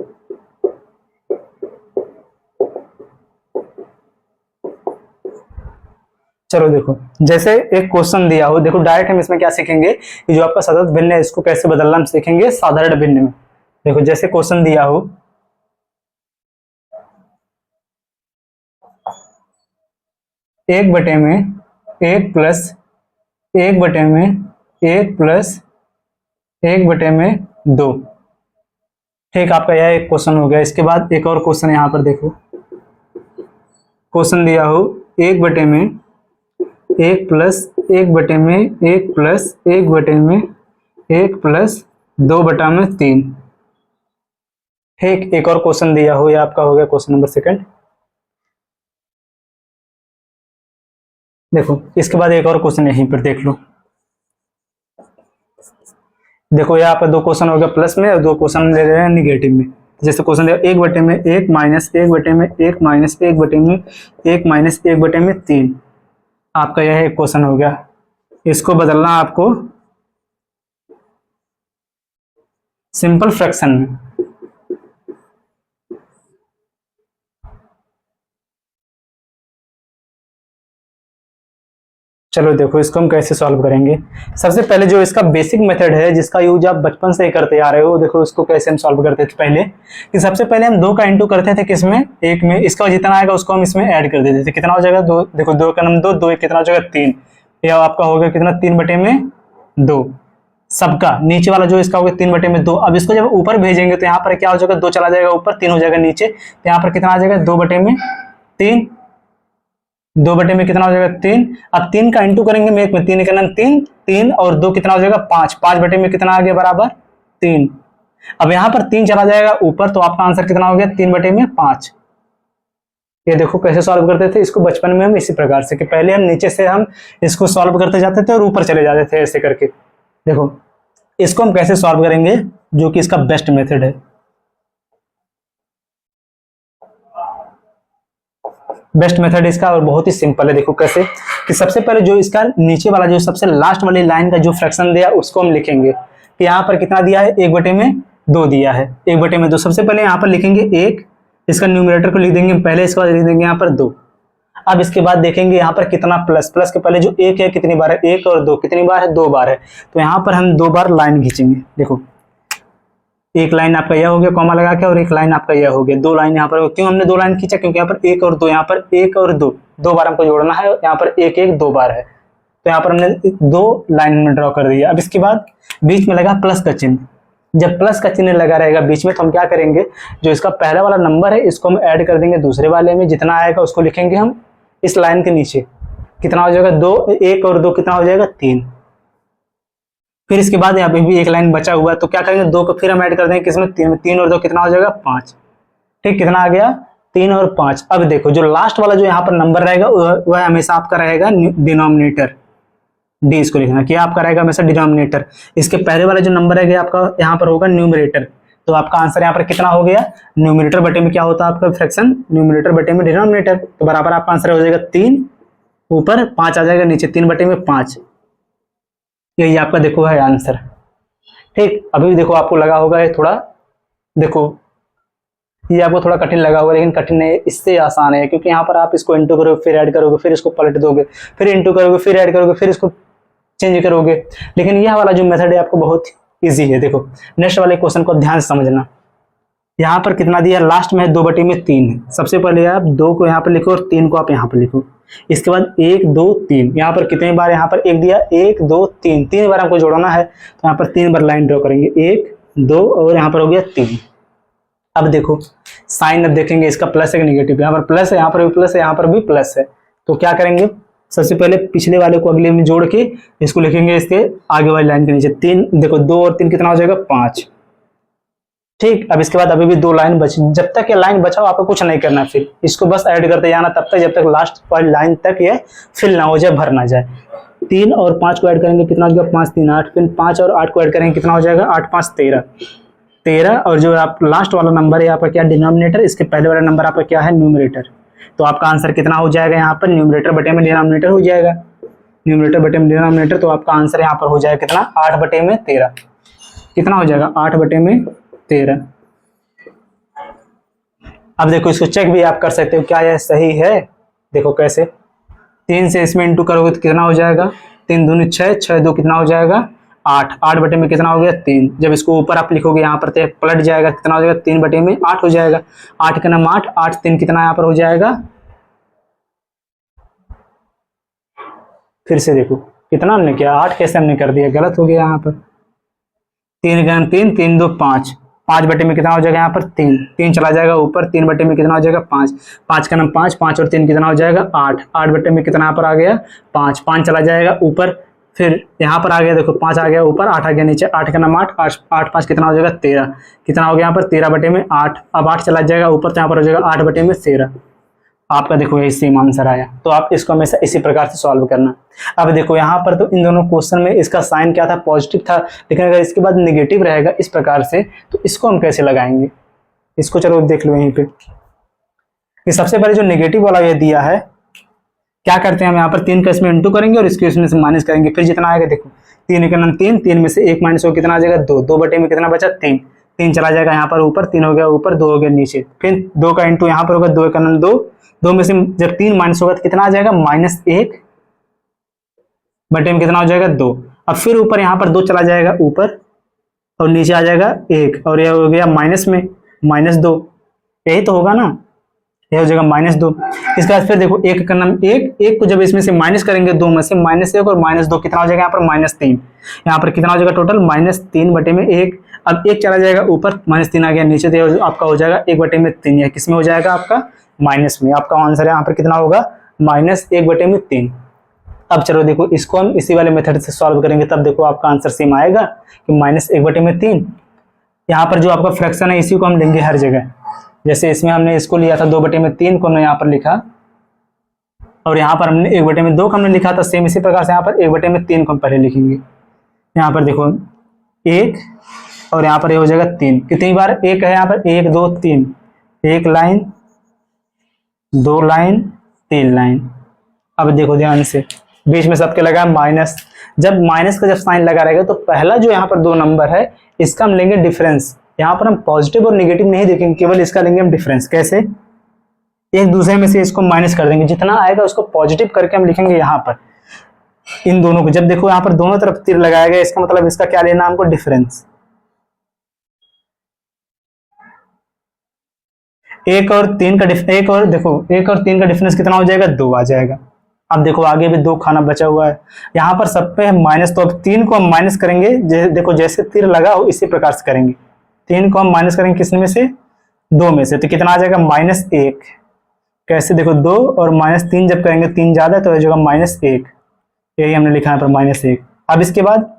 चलो देखो, जैसे एक क्वेश्चन दिया हो, देखो डायरेक्ट हम इसमें क्या सीखेंगे कि जो आपका सतत भिन्न है इसको कैसे बदलना हम सीखेंगे साधारण भिन्न में। देखो जैसे क्वेश्चन दिया हो 1/1 प्लस 1/1 प्लस 1/2। ठीक, आपका यह एक क्वेश्चन हो गया। इसके बाद एक और क्वेश्चन यहाँ पर देखो, क्वेश्चन दिया हो 1/1 प्लस 1/1 प्लस 1/1 प्लस 2/3। ठीक, एक और क्वेश्चन दिया हो, ये आपका हो गया क्वेश्चन नंबर सेकंड। देखो इसके बाद एक और क्वेश्चन यहीं पर देख लो। देखो यहाँ पर 2 क्वेश्चन हो गया प्लस में और 2 क्वेश्चन ले रहे हैं निगेटिव में। जैसे क्वेश्चन दिया 1/1 माइनस 1/1 माइनस 1/1 माइनस 1/3। आपका यह एक क्वेश्चन हो गया। इसको बदलना आपको सिंपल फ्रैक्शन में। चलो देखो इसको हम कैसे सॉल्व करेंगे। सबसे पहले जो इसका बेसिक मेथड है जिसका यूज आप बचपन से ही करते आ रहे हो, देखो इसको कैसे हम सॉल्व करते थे पहले कि सबसे पहले हम 2 का इंटू करते थे किसमें, एक में। इसका जितना आएगा उसको हम इसमें ऐड कर देते थे। कितना हो जाएगा 2, देखो 2 का नंबर 2 1 कितना हो जाएगा 3। यह आपका हो गया कितना 3/2। सबका नीचे वाला जो इसका हो गया 3/2। अब इसको जब ऊपर भेजेंगे तो यहाँ पर क्या हो जाएगा 2 चला जाएगा ऊपर, 3 हो जाएगा नीचे। तो यहाँ पर कितना आ जाएगा 2/3। 2/में कितना हो जाएगा 3। अब 3 का इंटू करेंगे में, एक में 3 का 3 3 और 2 कितना हो जाएगा 5। 5/में कितना आ गया बराबर 3। अब यहाँ पर 3 चला जाएगा ऊपर, तो आपका आंसर कितना हो गया 3/5। ये देखो कैसे सॉल्व करते थे इसको बचपन में हम इसी प्रकार से, कि पहले हम नीचे से हम इसको सॉल्व करते जाते थे और ऊपर चले जाते थे ऐसे करके। देखो इसको हम कैसे सॉल्व करेंगे, जो कि इसका बेस्ट मेथड है। बेस्ट मेथड इसका और बहुत ही सिंपल है। देखो कैसे, कि सबसे पहले जो इसका नीचे वाला जो सबसे लास्ट वाली लाइन का जो फ्रैक्शन दिया उसको हम लिखेंगे कि यहाँ पर कितना दिया है, 1/2 दिया है, 1/2। सबसे पहले यहाँ पर लिखेंगे 1, इसका न्यूमरेटर को लिख देंगे पहले, इसके बाद लिख देंगे यहाँ पर 2। अब इसके बाद देखेंगे यहाँ पर कितना प्लस, प्लस के पहले जो 1 है कितनी बार है, 1 और 2 कितनी बार है, 2 बार है। तो यहाँ पर हम 2 बार लाइन खींचेंगे। देखो एक लाइन आपका यह हो गया कॉमा लगा के, और एक लाइन आपका यह हो गया, 2 लाइन यहाँ पर। क्यों हमने 2 लाइन खींचा, क्योंकि यहाँ पर 1 और 2, यहाँ पर 1 और 2, 2 बार हमको जोड़ना है, यहाँ पर 1 1 2 बार है, तो यहाँ पर हमने 2 लाइन में ड्रॉ कर दिया। अब इसके बाद बीच में लगा प्लस का चिन्ह, जब प्लस का चिन्ह लगा रहेगा बीच में, तो हम क्या करेंगे, जो इसका पहला वाला नंबर है इसको हम ऐड कर देंगे दूसरे वाले में, जितना आएगा उसको लिखेंगे हम इस लाइन के नीचे। कितना हो जाएगा 2, 1 और 2 कितना हो जाएगा 3। फिर इसके बाद यहाँ पे भी एक लाइन बचा हुआ है, तो क्या करेंगे 2 को फिर हम ऐड कर देंगे किसमें, 3 और 2 कितना हो जाएगा 5। ठीक, कितना आ गया 3 और 5। अब देखो जो लास्ट वाला जो यहाँ पर नंबर रहेगा वह हमेशा आपका रहेगा डिनोमिनेटर, डी इसको लिखना, क्या आपका रहेगा हमेशा डिनोमिनेटर। इसके पहले वाला जो नंबर है आपका यहाँ पर होगा न्यूमरेटर। तो आपका आंसर यहाँ पर कितना हो गया, न्यूमरेटर बटे में क्या होता है आपका फ्रैक्शन, न्यूमरेटर बटे में डिनोमिनेटर। तो बराबर आपका आंसर हो जाएगा 3, ऊपर 5 आ जाएगा नीचे, 3/5। यही आपका देखो है आंसर। ठीक, अभी भी देखो आपको लगा होगा ये थोड़ा, देखो ये आपको थोड़ा कठिन लगा होगा, लेकिन कठिन है, इससे आसान है, क्योंकि यहाँ पर आप इसको इंटू करोगे फिर ऐड करोगे, फिर इसको पलट दोगे, फिर इंटू करोगे फिर ऐड करोगे, फिर इसको चेंज करोगे। लेकिन यह वाला जो मेथड है आपको बहुत इजी है। देखो नेक्स्ट वाले क्वेश्चन को ध्यान से समझना। यहाँ पर कितना दिया, लास्ट में 2/3 है। सबसे पहले आप 2 को यहाँ पर लिखो और 3 को आप यहाँ पर लिखो। इसके बाद 1 2 3, यहाँ पर कितनी बार यहाँ पर 1 दिया, 1 2 3, 3 बार हमको जोड़ना है, तो यहाँ पर 3 बार लाइन ड्रॉ करेंगे, 1 2 और यहाँ पर हो गया 3। अब देखो साइन, अब देखेंगे इसका प्लस है कि निगेटिव, यहाँ पर प्लस है, यहाँ पर भी प्लस है, यहाँ पर भी प्लस है। तो क्या करेंगे, सबसे पहले पिछले वाले को अगले में जोड़ के इसको लिखेंगे इसके आगे वाली लाइन के नीचे। 3 देखो 2 और 3 कितना हो जाएगा 5। ठीक, अब इसके बाद अभी भी 2 लाइन बची, जब तक ये लाइन बचा हो आपको कुछ नहीं करना, फिर इसको बस ऐड करते जाना तब तक जब तक लास्ट वाली लाइन तक ये फिल ना हो जाए, भर ना जाए। 3 और 5 को ऐड करेंगे कितना हो जाएगा 5 3 8, फिर 5 और 8 को ऐड करेंगे कितना हो जाएगा 8 5 13। और जो आप लास्ट वाला नंबर है आपका क्या डिनोमिनेटर, इसके पहले वाला नंबर आपका क्या है न्यूमरेटर। तो आपका आंसर कितना हो जाएगा यहाँ पर, न्यूमरेटर बटे में डिनोमिनेटर हो जाएगा, न्यूमरेटर बटे में डिनोमिनेटर। तो आपका आंसर यहाँ पर हो जाएगा कितना, 8/13। कितना हो जाएगा 8/13। अब देखो इसको चेक भी आप कर सकते हो क्या यह सही है। देखो कैसे, 3 से इसमें इंटू करोगे तो कितना हो जाएगा, 3 दूनी 6, 6 2 कितना हो जाएगा 8, 8/में कितना हो गया 3। जब इसको ऊपर आप लिखोगे यहाँ पर तो पलट जाएगा, कितना हो जाएगा 3/8 हो जाएगा। 8 का नाम 8, 8 3 कितना यहाँ पर हो जाएगा, फिर से देखो कितना हमने किया, 8 कैसे हमने कर दिया, गलत हो गया यहाँ पर। 3 का 3, 3 2 5, 5/में कितना हो जाएगा यहाँ पर 3, 3 चला जाएगा ऊपर, 3/में कितना हो जाएगा 5, 5 का नाम 5, 5 और 3 कितना हो जाएगा 8, 8/में कितना यहाँ पर आ गया 5, 5 चला जाएगा ऊपर, फिर यहाँ पर आ गया, देखो 5 आ गया ऊपर, 8 आ गया नीचे, 8 का नाम 8, 8 5 कितना हो जाएगा 13, कितना हो गया यहाँ पर 13/8। अब 8 चला जाएगा ऊपर, तो यहाँ पर हो जाएगा 8/13। आपका देखो यही सेम आंसर आया। तो आप इसको हमेशा इसी प्रकार से सॉल्व करना। अब देखो यहाँ पर तो इन दोनों क्वेश्चन में इसका साइन क्या था, पॉजिटिव था, लेकिन अगर इसके बाद नेगेटिव रहेगा इस प्रकार से, तो इसको हम कैसे लगाएंगे, इसको चलो देख लो यहीं पे। ये सबसे पहले जो नेगेटिव वाला ये दिया है, क्या करते हैं हम यहाँ पर 3 का इसमें इंटू करेंगे और इसके इसमें से माइनस करेंगे, फिर जितना आएगा देखो 3 का नाम 3, 3 में से 1 माइनस हो कितना आ जाएगा 2, 2/में कितना बचा 3, 3 चला जाएगा यहाँ पर ऊपर, 3 हो गया ऊपर, 2 हो गया नीचे, फिर 2 का इंटू यहाँ पर होगा, 2 का नाम 2, 2 में से जब 3 माइनस होगा तो कितना आ जाएगा -1/में कितना हो जाएगा 2। अब फिर ऊपर यहाँ पर 2 चला जाएगा ऊपर और नीचे आ जाएगा 1, और यह हो गया माइनस में -2, यही तो होगा ना, यह हो जाएगा -2। इसके बाद फिर देखो 1 का नाम 1 को जब इसमें से माइनस करेंगे 2 में से -1 और -2 कितना हो जाएगा यहाँ पर -3, यहाँ पर कितना हो जाएगा टोटल -3/1। अब 1 चला जाएगा ऊपर, -3 आ गया नीचे, तो आपका हो जाएगा 1/3। यह किस में हो जाएगा आपका माइनस में। आपका आंसर यहाँ पर कितना होगा -1/3। अब चलो देखो इसको हम इसी वाले मेथड से सॉल्व करेंगे, तब देखो आपका आंसर सेम आएगा कि -1/3। यहाँ पर जो आपका फ्रैक्शन है इसी को हम लेंगे हर जगह। जैसे इसमें हमने इसको लिया था 2/3 को हमने यहाँ पर लिखा, और यहाँ पर हमने 1/2 को हमने लिखा था। सेम इसी प्रकार से यहाँ पर 1/3 को हम पहले लिखेंगे। यहाँ पर देखो 1 और यहाँ पर ये हो जाएगा 3। कितनी बार 1 है यहाँ पर? 1 2 3, 1 लाइन, 2 लाइन, 3 लाइन। अब देखो ध्यान से, बीच में सबके लगा माइनस। जब माइनस का जब साइन लगा रहेगा तो पहला जो यहाँ पर 2 नंबर है इसका हम लेंगे डिफरेंस। यहाँ पर हम पॉजिटिव और नेगेटिव नहीं देखेंगे, केवल इसका लेंगे हम डिफरेंस। कैसे? एक दूसरे में से इसको माइनस कर देंगे, जितना आएगा उसको पॉजिटिव करके हम लिखेंगे यहाँ पर इन दोनों को। जब देखो यहाँ पर दोनों तरफ तीर लगाया गया, इसका मतलब इसका क्या लेना हमको? डिफरेंस। 1 और 3 का डिफरेंस कितना हो जाएगा? 2 आ जाएगा। अब देखो आगे भी 2 खाना बचा हुआ है, यहाँ पर सब पे माइनस, तो अब 3 को हम माइनस करेंगे। देखो जैसे तीर लगा हो इसी प्रकार से करेंगे। 3 को हम माइनस करेंगे किस में से? 2 में से, तो कितना आ जाएगा? -1। कैसे? देखो 2 और -3 जब करेंगे, 3 ज्यादा तो हो जाएगा -1। यही हमने लिखा है पर -1। अब इसके बाद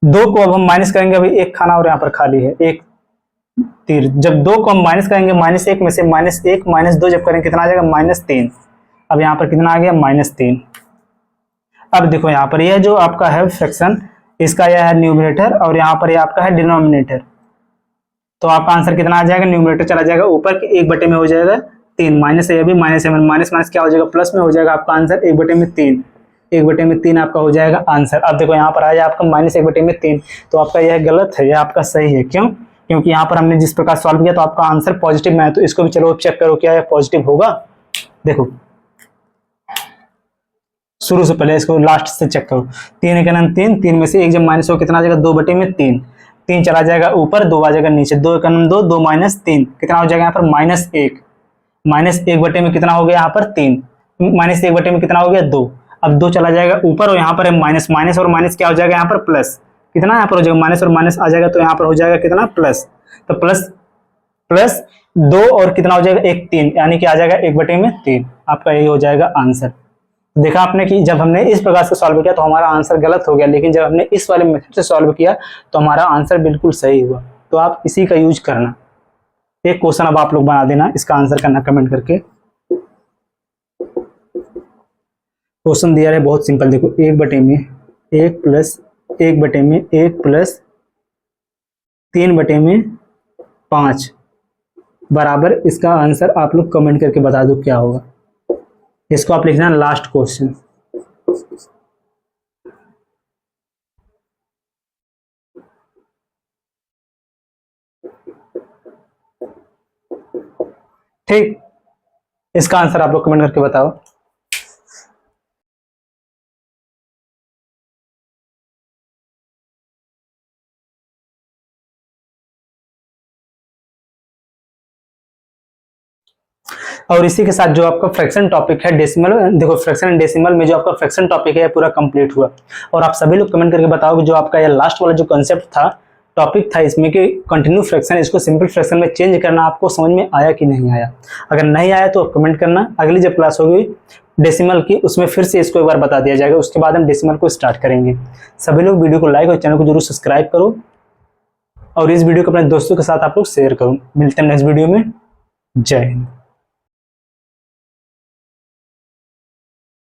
2 को अब हम माइनस करेंगे, अभी 1 खाना और यहाँ पर खाली है, 1 तीर। जब 2 को हम माइनस करेंगे -1 में से, -1 -2 जब करेंगे कितना आ जाएगा? -3। अब यहाँ पर कितना आ गया? -3। अब देखो यहाँ पर यह जो आपका है फ्रैक्शन, इसका यह है न्यूमरेटर और यहाँ पर यह आपका है डिनोमिनेटर। तो आपका आंसर कितना आ जाएगा? न्यूमरेटर चला जाएगा ऊपर के 1 में हो जाएगा 3, माइनस है, अभी माइनस है, माइनस क्या हो जाएगा? प्लस में हो जाएगा। आपका आंसर 1/3, 1/3 आपका हो जाएगा आंसर। अब देखो यहाँ पर आ जाए आपका -1/3, तो आपका यह गलत है, यह आपका सही है। क्यों? क्योंकि यहाँ पर हमने जिस प्रकार सॉल्व किया तो आपका आंसर पॉजिटिव में है, तो इसको भी चलो चेक करो क्या यह पॉजिटिव होगा। देखो शुरू से पहले इसको लास्ट से चेक करो। 3 का नाम 3, 3 में से 1 जब माइनस हो कितना आ जाएगा? 2/3, 3 चला जाएगा ऊपर, 2 आ जाएगा नीचे। 2 का नाम 2, 2 -3 कितना हो जाएगा यहाँ पर? -1। -1 में कितना हो गया यहाँ पर? 3। -1 में कितना हो गया? 2। अब 2 चला जाएगा ऊपर और यहाँ पर है माइनस, माइनस और माइनस क्या हो जाएगा यहाँ पर? प्लस। कितना यहाँ पर हो जाएगा? माइनस और माइनस आ जाएगा तो यहाँ पर हो जाएगा कितना? प्लस। तो प्लस 2 और कितना हो जाएगा? 1 3, यानी कि आ जाएगा 1/3। आपका यही हो जाएगा आंसर। देखा आपने कि जब हमने इस प्रकार से सॉल्व किया तो हमारा आंसर गलत हो गया, लेकिन जब हमने इस वाले मेथड से सॉल्व किया तो हमारा आंसर बिल्कुल सही हुआ। तो आप इसी का यूज करना। एक क्वेश्चन अब आप लोग बना देना, इसका आंसर करना कमेंट करके। क्वेश्चन दिया है बहुत सिंपल, देखो 1/1 प्लस 1/1 प्लस 3/5 बराबर, इसका आंसर आप लोग कमेंट करके बता दो क्या होगा। इसको आप लिखना लास्ट क्वेश्चन। ठीक, इसका आंसर आप लोग कमेंट करके बताओ। और इसी के साथ जो आपका फ्रैक्शन टॉपिक है डेसिमल, देखो फ्रैक्शन एंड डेसिमल में जो आपका फ्रैक्शन टॉपिक है पूरा कंप्लीट हुआ। और आप सभी लोग कमेंट करके बताओ कि जो आपका ये लास्ट वाला जो कंसेप्ट था, टॉपिक था इसमें कि कंटिन्यू फ्रैक्शन, इसको सिंपल फ्रैक्शन में चेंज करना आपको समझ में आया कि नहीं आया। अगर नहीं आया तो कमेंट करना, अगली जब क्लास होगी डेसिमल की उसमें फिर से इसको एक बार बता दिया जाएगा, उसके बाद हम डेसिमल को स्टार्ट करेंगे। सभी लोग वीडियो को लाइक और चैनल को जरूर सब्सक्राइब करो और इस वीडियो को अपने दोस्तों के साथ आप लोग शेयर करो। मिलते हैं नेक्स्ट वीडियो में। जय हिंद।